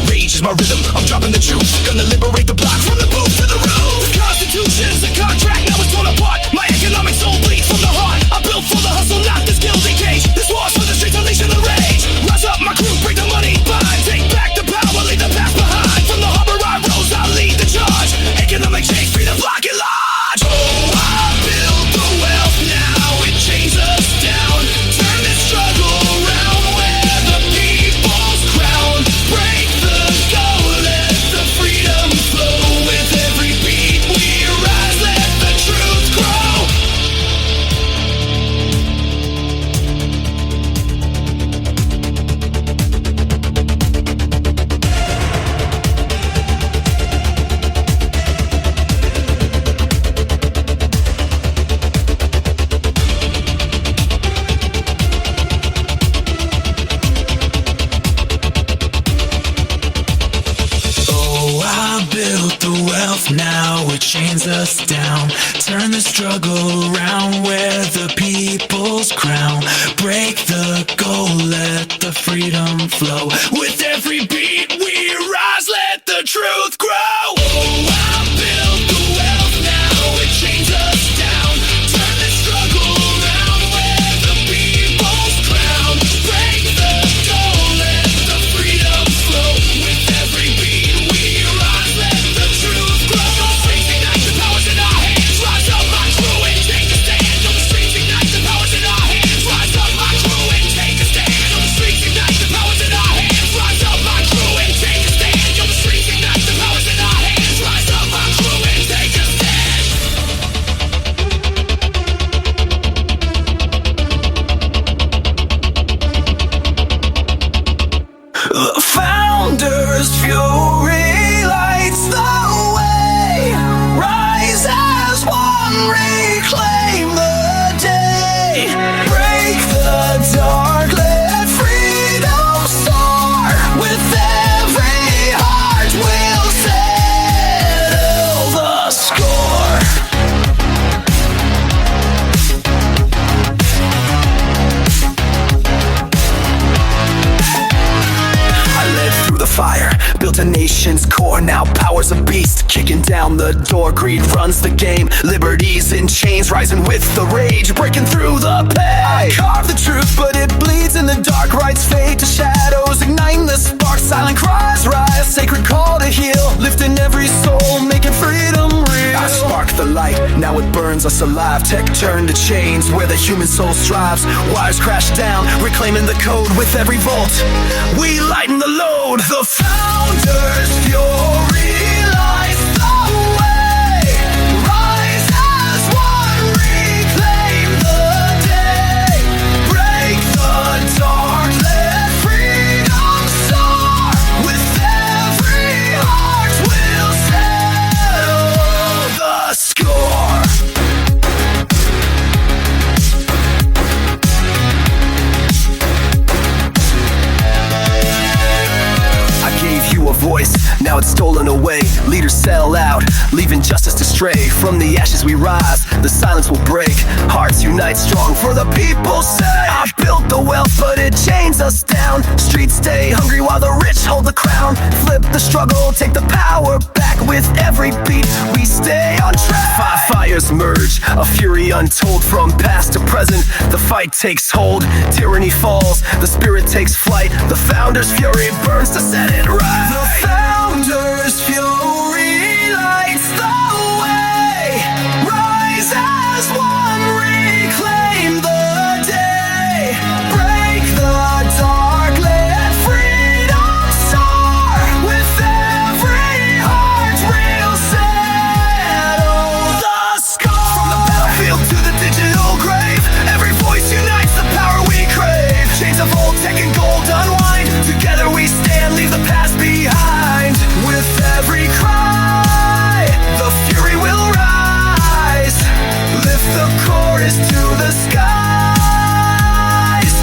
Rage is my rhythm, I'm dropping the truth. Gonna liberate the block from the booth to the roof. The Constitution's a contract, now it's torn apart. My economic soul bleeds from the heart. I built for the hustle, not this gilded cage. This war's for the streets, unleashing the rage. Rise up, my crew, bring the money bind. Take back the power, leave the past behind. From the harbor I rose, I'll lead the charge. Economic change, free the block at large. Oh, I built the wealth, now it chains us down. Turn this struggle around, where the people's crown. Break the code, let the freedom flow. With every beat we rise, let the truth grow. Oh, I built the wealth, now it chains us down. Turn the struggle around, where the people's crown. Break the goal, let the freedom flow. With every beat we rise, let the truth grow. Oh, I built the wealth, now it chains us down. Turn the struggle around, where the people's crown. Break the goal, let the freedom flow. With every beat we rise, let the truth grow. On the streets ignite, the power's in our hands. Rise up, my crew, and take a stand. On the streets ignite, the power's in our hands. Rise up, my crew, and take a stand. On the streets ignite, the power's in our hands. Rise up, my crew, and take a stand. On the streets ignite, the power's in our hands. Rise up, my crew, and take a stand. The founder's fury lights the way. Rise as one, reclaim the day. Break the dark, let freedom soar. With every heart we'll settle the score. I led through the fire, built a nation's core, now power's a beast, kicking down the door. Greed runs the game, liberty's in chains, rising with the rage, breaking through the pain. I carve the truth, but it bleeds in the dark. Rights fade to shadows, igniting the spark. Silent cries rise, sacred call to heal, lifting every soul, making freedom real. I spark the light, now it burns us alive. Tech turned to chains, where the human soul strives. Wires crash down, reclaiming the code with every volt. We lighten the load. The founders' fury lights the way. Rise as one, reclaim the day. Break the dark, let freedom soar. With every heart we'll settle the score. A voice, now it's stolen away. Leaders sell out, leaving justice to stray. From the ashes we rise, the silence will break. Hearts unite strong for the people's sake. I built the wealth, but it chains us down. Streets stay hungry while the rich hold the crown. Flip the struggle, take the power back. With every beat, we stay on track. Five fires merge, a fury untold. From past to present, the fight takes hold. Tyranny falls, the spirit takes flight. The founder's fury burns to set it right. The founder's fury lights the way. Rise as one, reclaim the day. Break the dark, let freedom soar. With every heart we'll settle the score. From the battlefield to the digital grave, every voice unites the power we crave. Chains of old, tech and gold unwind. Together we stand, leave the past behind. With every cry, the fury will rise. Lift the chorus to the skies.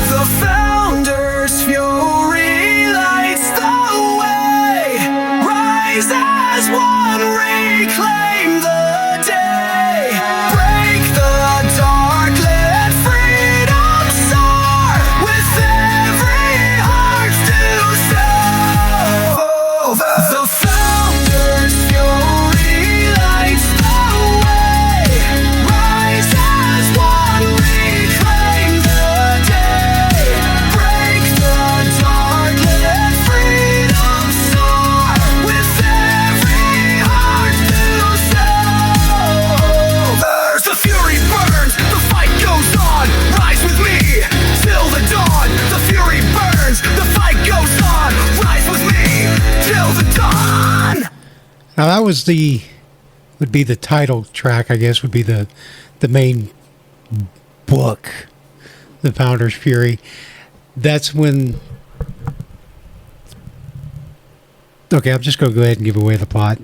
The founder's fury lights the way. Rise as one, reclaim the day. Break the dark, let freedom soar. With every heart to soar. The founder's fury lights the way. Rise as one, reclaim the day. Break the dark, let freedom soar. With every heart to soar. The fury burns, the fight goes on. Rise with me till the dawn. The fury burns, the fight goes on. Rise with me till the dawn. Now that was would be the title track, I guess, would be the main book, The Founder's Fury. That's when... Okay, I'm just going to go ahead and give away the plot.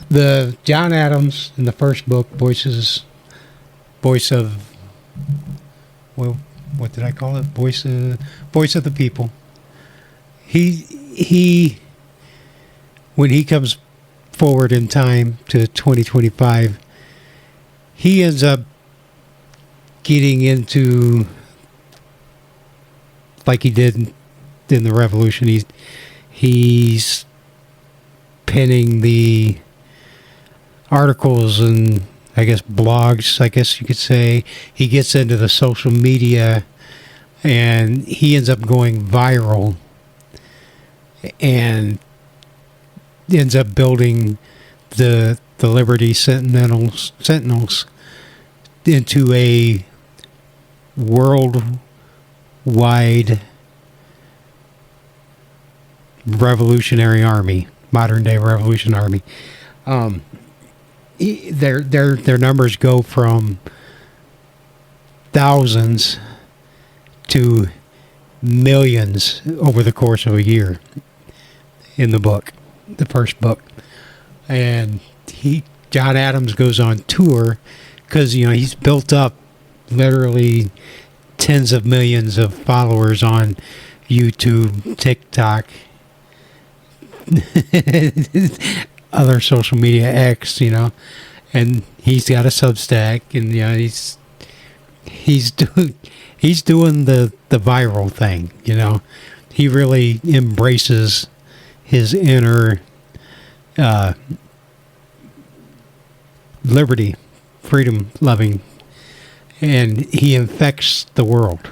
The John Adams in the first book, voice of... Well, what did I call it? Voice of the people. He when he comes forward in time to 2025, he ends up getting into, like he did in the Revolution, he's penning the articles and, I guess, blogs, I guess you could say. He gets into the social media and he ends up going viral and ends up building the Liberty Sentinels into a worldwide revolutionary army, modern day revolution army. Their numbers go from thousands to millions over the course of a year in the book, the first book. And John Adams goes on tour because, he's built up literally tens of millions of followers on YouTube, TikTok, other social media, X, and he's got a Substack, and he's doing the viral thing. He really embraces his inner liberty, freedom loving, and he infects the world.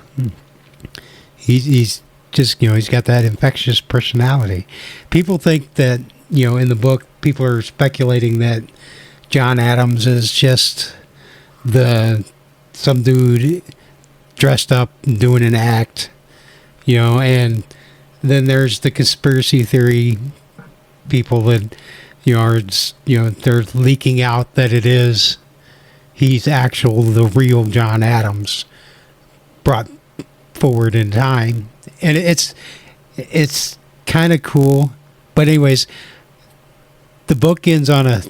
He's just, he's got that infectious personality. People think that, in the book, people are speculating that John Adams is just some dude dressed up and doing an act, and then there's the conspiracy theory people that, they're leaking out that he's the real John Adams brought forward in time. And it's kind of cool. But anyways, the book ends on a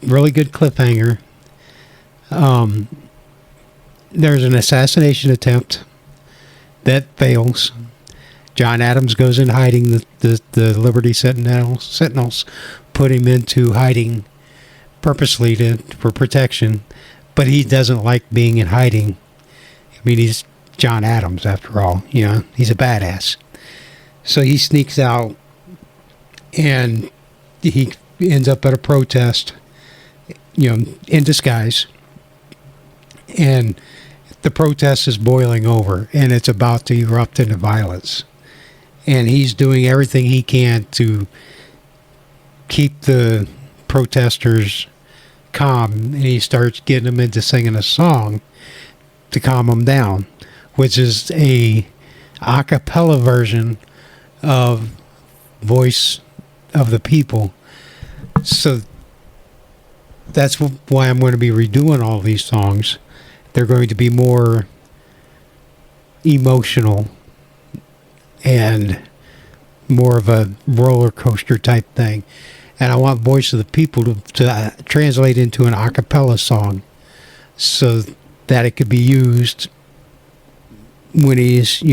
really good cliffhanger. There's an assassination attempt that fails. John Adams goes in hiding. The Liberty Sentinels put him into hiding purposely for protection, but he doesn't like being in hiding. I mean, he's John Adams after all. He's a badass. So he sneaks out, and he ends up at a protest, in disguise, and the protest is boiling over, and it's about to erupt into violence. And he's doing everything he can to keep the protesters calm, and he starts getting them into singing a song to calm them down, which is a cappella version of Voice of the People. So that's why I'm going to be redoing all these songs. They're going to be more emotional and more of a roller coaster type thing. And I want Voice of the People to translate into an a cappella song so that it could be used when he's,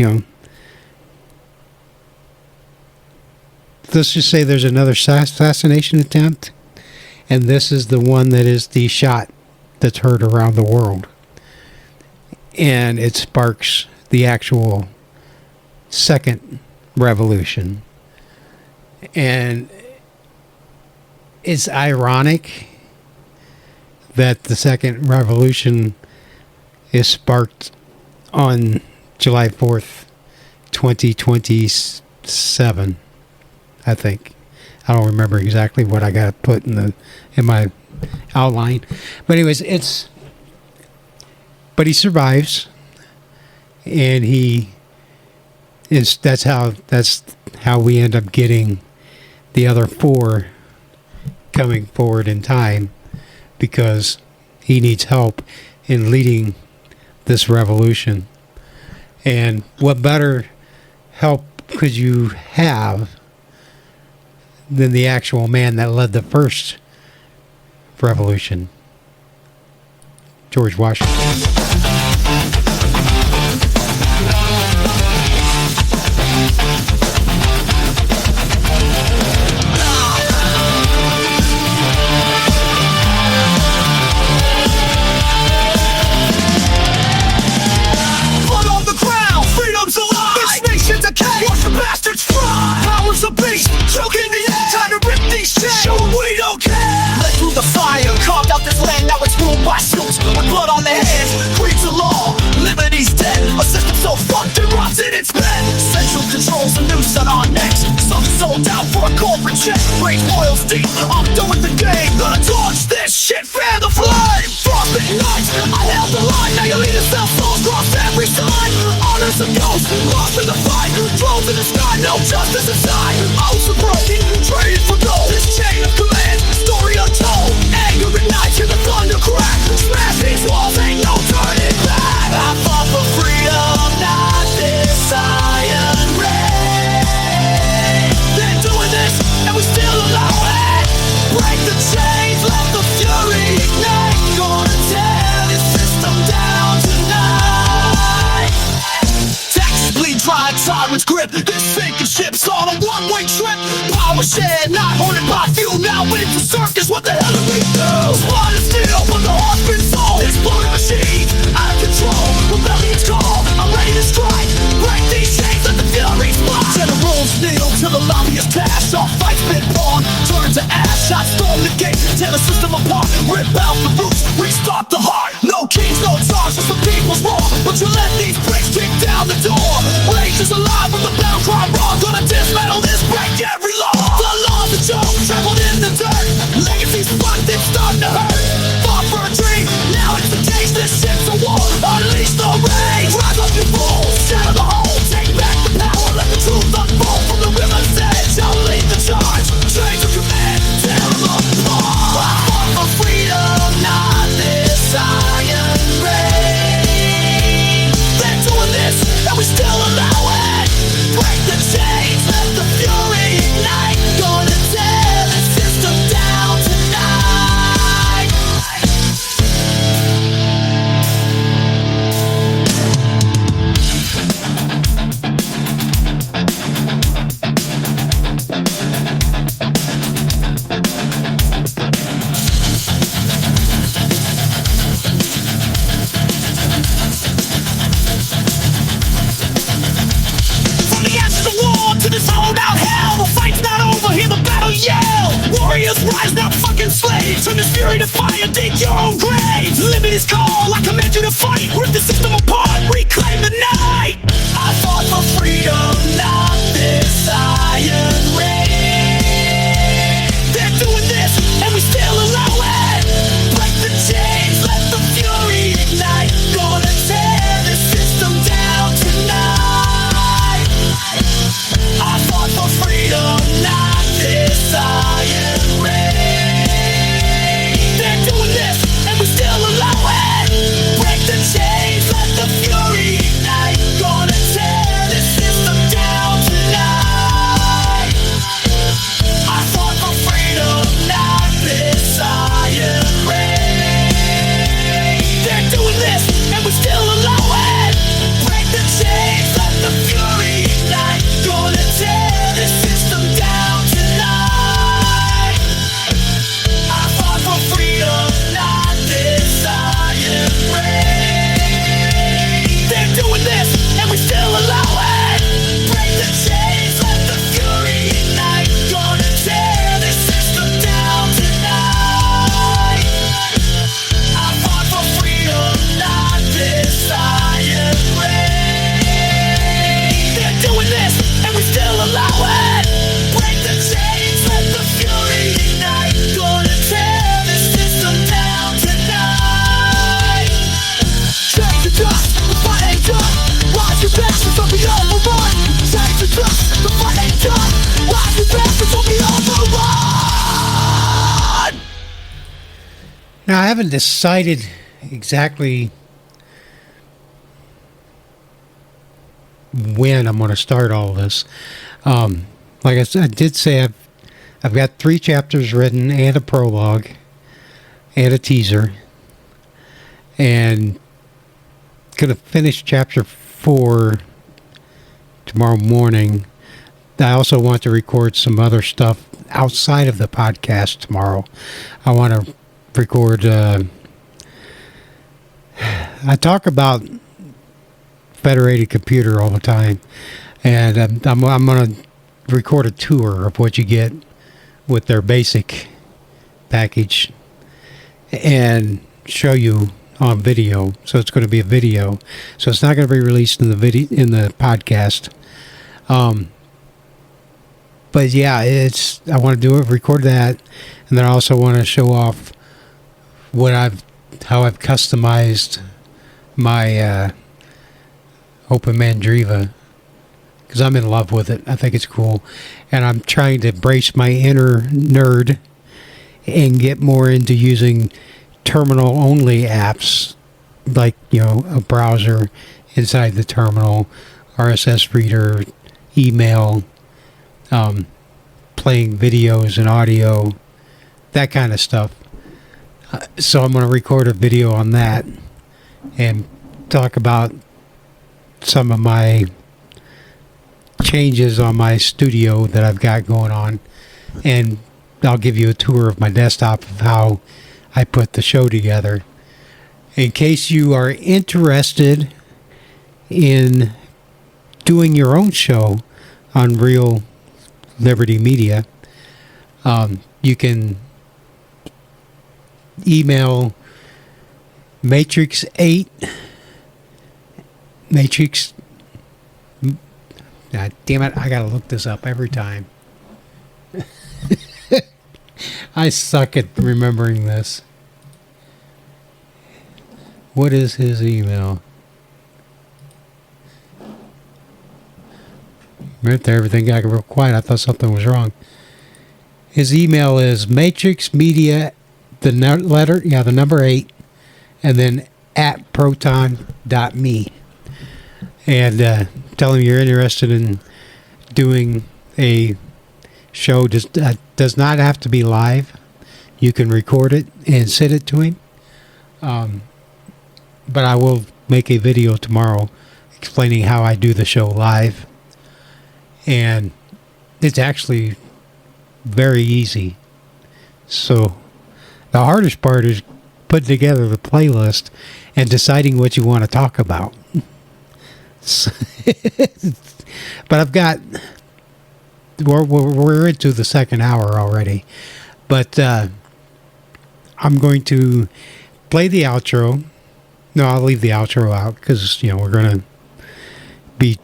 let's just say there's another assassination attempt, and this is the one that is the shot that's heard around the world. And it sparks the actual second revolution. And it's ironic that the second revolution is sparked on July 4th, 2027, I think. I don't remember exactly what I got put in my outline. But anyways, but he survives, and that's how we end up getting the other four coming forward in time, because he needs help in leading this revolution. And what better help could you have than the actual man that led the first revolution, George Washington. Powers of beast, choking the air. Time to rip these chains, show them we don't care. Led through the fire, carved out this land. Now it's ruled by suits with blood on their hands. Creeds of law, liberty's dead. A system so fucked it rots in its bed. Central controls a noose on our necks. Some sold out for a corporate check. Great oil's deep, I'm done with the game. Gonna torch this shit, fan the flame. Frostbit nights, I held the line. Now your leaders sell souls, cross every sign. Honors of ghosts, lost in the fight. Drones in the sky, no justice inside. Oaths are broken, traded for gold. This chain of command, story untold. Anger ignites, hear the thunder crack. Smash these walls, ain't no turning back. I fought for freedom, not this iron rain. They're doing this, and we still allow it. Break the chains, let the fury ignite. Gonna tear this system down tonight. Texas bleed dry, tyrant's grip. This sinking ship's on a one-way trip. Power shed, not haunted by fuel. Now it's a circus, what the hell do we do? Spot is still, but the heart's been sold. Exploding machine, out of control. Rebellion's call, I'm ready to strike. Break these chains, let the fury fly. Generals kneel till the lobbyist pass. Our fight spit on, turn to ash. I storm the gate, tear the system apart, rip out the roots, restart the heart. No kings, no charge, just the people's war. But you let these bricks kick down the door. Rage is alive with the battle cry raw. Gonna dismantle this, break every law. The law's a joke, trampled in the dirt. Legacy's fucked, it's starting to hurt. Fought for a dream, now it's the case. This shit's a war, unleash the rage. Rise up your bulls, shatter the hole. Take back the power, let the truth unfold. From the river's edge, I'll lead the charge. Change of command, tear them apart. I fought for freedom, not this iron rain. They're doing this, and we still allow it. Break the chains, let the fury ignite. Gonna tear the system down tonight. From the edge of the war to this hollowed out hell, the fight's not over, hear the battle yell. Warriors rise, not fucking slaves. Turn this fury to fire, dig your own grave. Limit is call, I command you to fight. Rip the system apart, reclaim the night. I fought for freedom, not this iron rain. They're doing this, and we still allow it. Break the chains, let the fury ignite. Gonna tear this system down tonight. I fought for freedom, not this iron rain. They're doing this, and we still allow it. Break the chains, let the fury ignite. Gonna tear this system down tonight. I fought for freedom, not this iron rain. They're doing this, and we still allow it. Break the chains, let the fury ignite. Gonna tear this system down tonight. I fought for freedom, not this iron rain. They're doing this, and we still allow it. Break the chains, let the fury ignite. Gonna tear this system down tonight. I fought for freedom, not this iron rain. They're doing this, and we still allow it. Break the chains, let the fury ignite. Gonna tear this system down tonight. Change the dust, the fight ain't done. Rise your best, it's gonna be overrun. Change the dust, the fight ain't done. Rise your best, it's gonna be overrun. Now, I haven't decided exactly when I'm going to start all this. Like I said, I did say I've got 3 chapters written and a prologue and a teaser, and going to finish chapter 4 tomorrow morning. I also want to record some other stuff outside of the podcast tomorrow. I want to record. I talk about Federated Computer all the time, and I'm going to record a tour of what you get with their basic package and show you on video. So it's going to be a video, so it's not going to be released in the podcast. But yeah, I want to record that, and then I also want to show off how I've customized my Open Mandriva, because I'm in love with it. I think it's cool, and I'm trying to embrace my inner nerd and get more into using terminal-only apps, like, a browser inside the terminal, RSS reader, email, playing videos and audio, that kind of stuff. So I'm going to record a video on that and talk about some of my changes on my studio that I've got going on, and I'll give you a tour of my desktop of how I put the show together. In case you are interested in doing your own show on Real Liberty Media, You can email Matrix8. God damn it, I gotta look this up every time. I suck at remembering this. What is his email? Right there, everything got real quiet. I thought something was wrong. His email is matrixmedia, the number 8, and then at proton.me. And tell him you're interested in doing a show. Does not have to be live. You can record it and send it to him. But I will make a video tomorrow explaining how I do the show live. And it's actually very easy. So the hardest part is putting together the playlist and deciding what you want to talk about. But I've got... We're into the second hour already. But I'm going to play the outro. No, I'll leave the outro out because, we're going to be...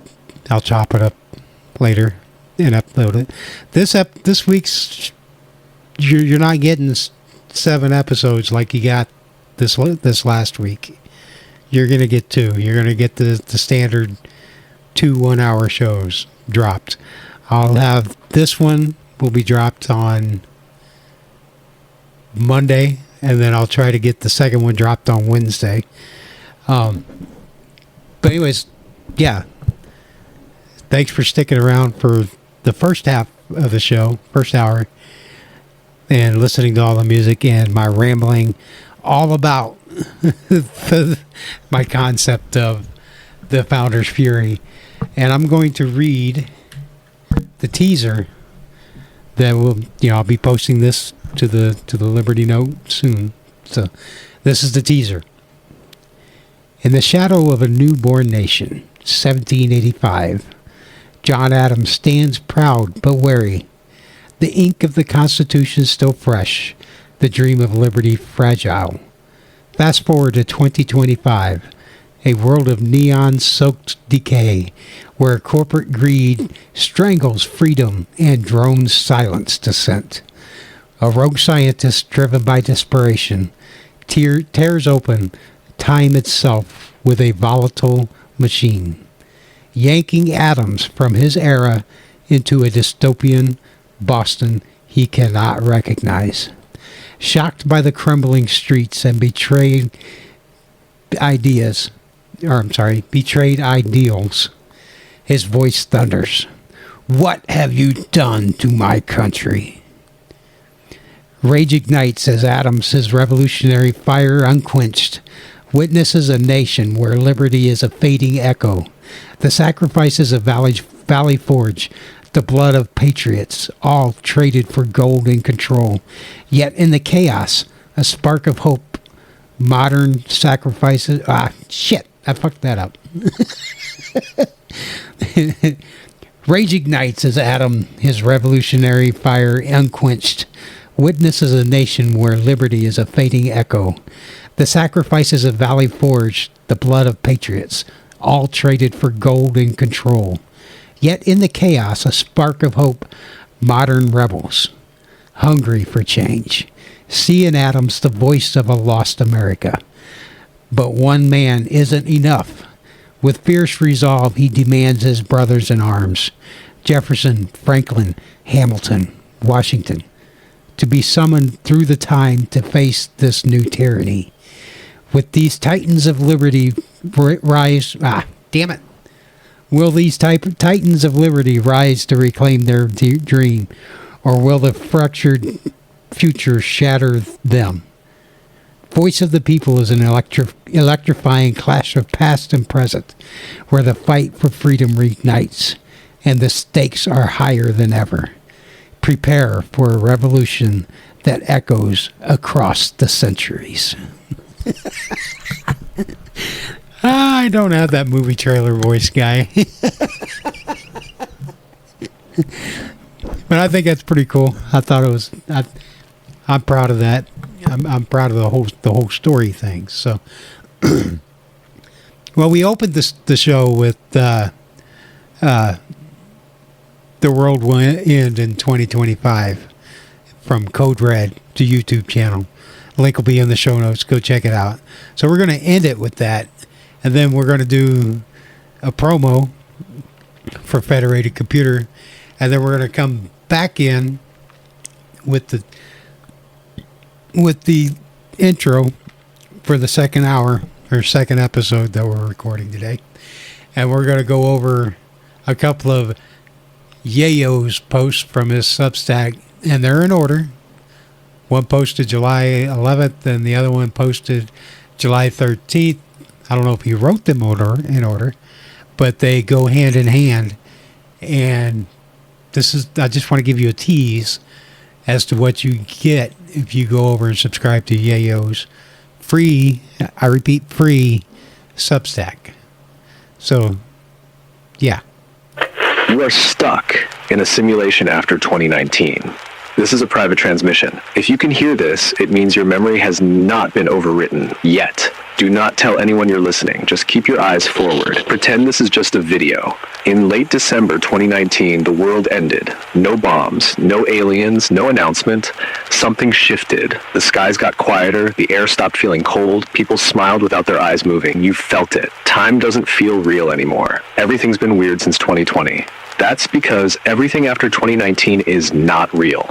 I'll chop it up later and upload it. This week's... You're not getting 7 episodes like you got this last week. You're going to get 2. You're going to get the standard 2 1-hour shows dropped. I'll have this one will be dropped on Monday, and then I'll try to get the second one dropped on Wednesday. But anyways, yeah. Thanks for sticking around for the first half of the show, first hour, and listening to all the music and my rambling all about my concept of the Founder's Fury. And I'm going to read the teaser that will, I'll be posting this to the Liberty Note soon. So this is the teaser. In the shadow of a newborn nation, 1785, John Adams stands proud but wary. The ink of the Constitution still fresh, the dream of liberty fragile. Fast forward to 2025, a world of neon-soaked decay, where corporate greed strangles freedom and drones silence dissent. A rogue scientist driven by desperation tears open time itself with a volatile machine, yanking atoms from his era into a dystopian Boston he cannot recognize. Shocked by the crumbling streets and betrayed ideals, his voice thunders. What have you done to my country? Rage ignites as Adams, his revolutionary fire unquenched, witnesses a nation where liberty is a fading echo. The sacrifices of Valley Forge, the blood of patriots, all traded for gold and control. Yet in the chaos, a spark of hope, modern sacrifices... I fucked that up. Rage ignites as Adam, his revolutionary fire unquenched, witnesses a nation where liberty is a fading echo. The sacrifices of Valley Forge, the blood of patriots, all traded for gold and control. Yet in the chaos, a spark of hope, modern rebels, hungry for change, see in Adams the voice of a lost America. But one man isn't enough. With fierce resolve, he demands his brothers in arms, Jefferson, Franklin, Hamilton, Washington, to be summoned through the time to face this new tyranny. With these titans of liberty rise... damn it. Will these titans of liberty rise to reclaim their dream, or will the fractured future shatter them? Voice of the People is an electrifying clash of past and present, where the fight for freedom reignites, and the stakes are higher than ever. Prepare for a revolution that echoes across the centuries. I don't have that movie trailer voice, guy. But I think that's pretty cool. I thought it was. I'm proud of that. I'm proud of the whole story thing. So, well, we opened the show with the world will end in 2025 from Code Red to YouTube channel. Link will be in the show notes. Go check it out. So we're going to end it with that, and then we're going to do a promo for Federated Computer, and then we're going to come back in with the intro for the second hour or second episode that we're recording today, and we're going to go over a couple of Yayo's posts from his Substack, and they're in order. One posted July 11th, and the other one posted July 13th. I don't know if he wrote them in order, but they go hand in hand. And I just want to give you a tease as to what you get if you go over and subscribe to Yayo's free, I repeat, free Substack. So, yeah. You are stuck in a simulation after 2019. This is a private transmission. If you can hear this, it means your memory has not been overwritten yet. Do not tell anyone you're listening. Just keep your eyes forward. Pretend this is just a video. In late December 2019, the world ended. No bombs, no aliens, no announcement. Something shifted. The skies got quieter, the air stopped feeling cold, people smiled without their eyes moving. You felt it. Time doesn't feel real anymore. Everything's been weird since 2020. That's because everything after 2019 is not real.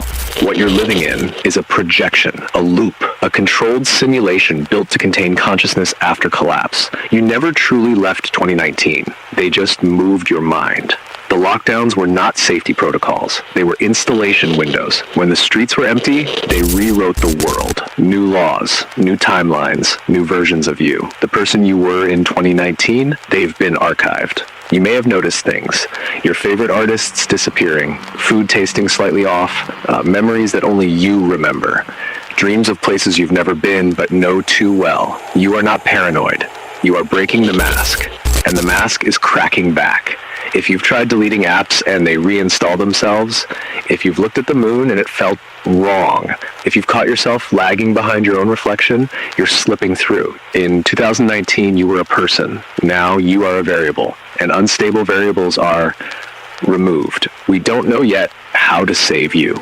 What you're living in is a projection, a loop, a controlled simulation built to contain consciousness after collapse. You never truly left 2019. They just moved your mind. The lockdowns were not safety protocols. They were installation windows. When the streets were empty, they rewrote the world. New laws, new timelines, new versions of you. The person you were in 2019, they've been archived. You may have noticed things. Your favorite artists disappearing, food tasting slightly off, memories that only you remember, dreams of places you've never been but know too well. You are not paranoid. You are breaking the mask, and the mask is cracking back. If you've tried deleting apps and they reinstall themselves, if you've looked at the moon and it felt wrong, if you've caught yourself lagging behind your own reflection, you're slipping through. In 2019, you were a person. Now you are a variable, and unstable variables are removed. We don't know yet how to save you.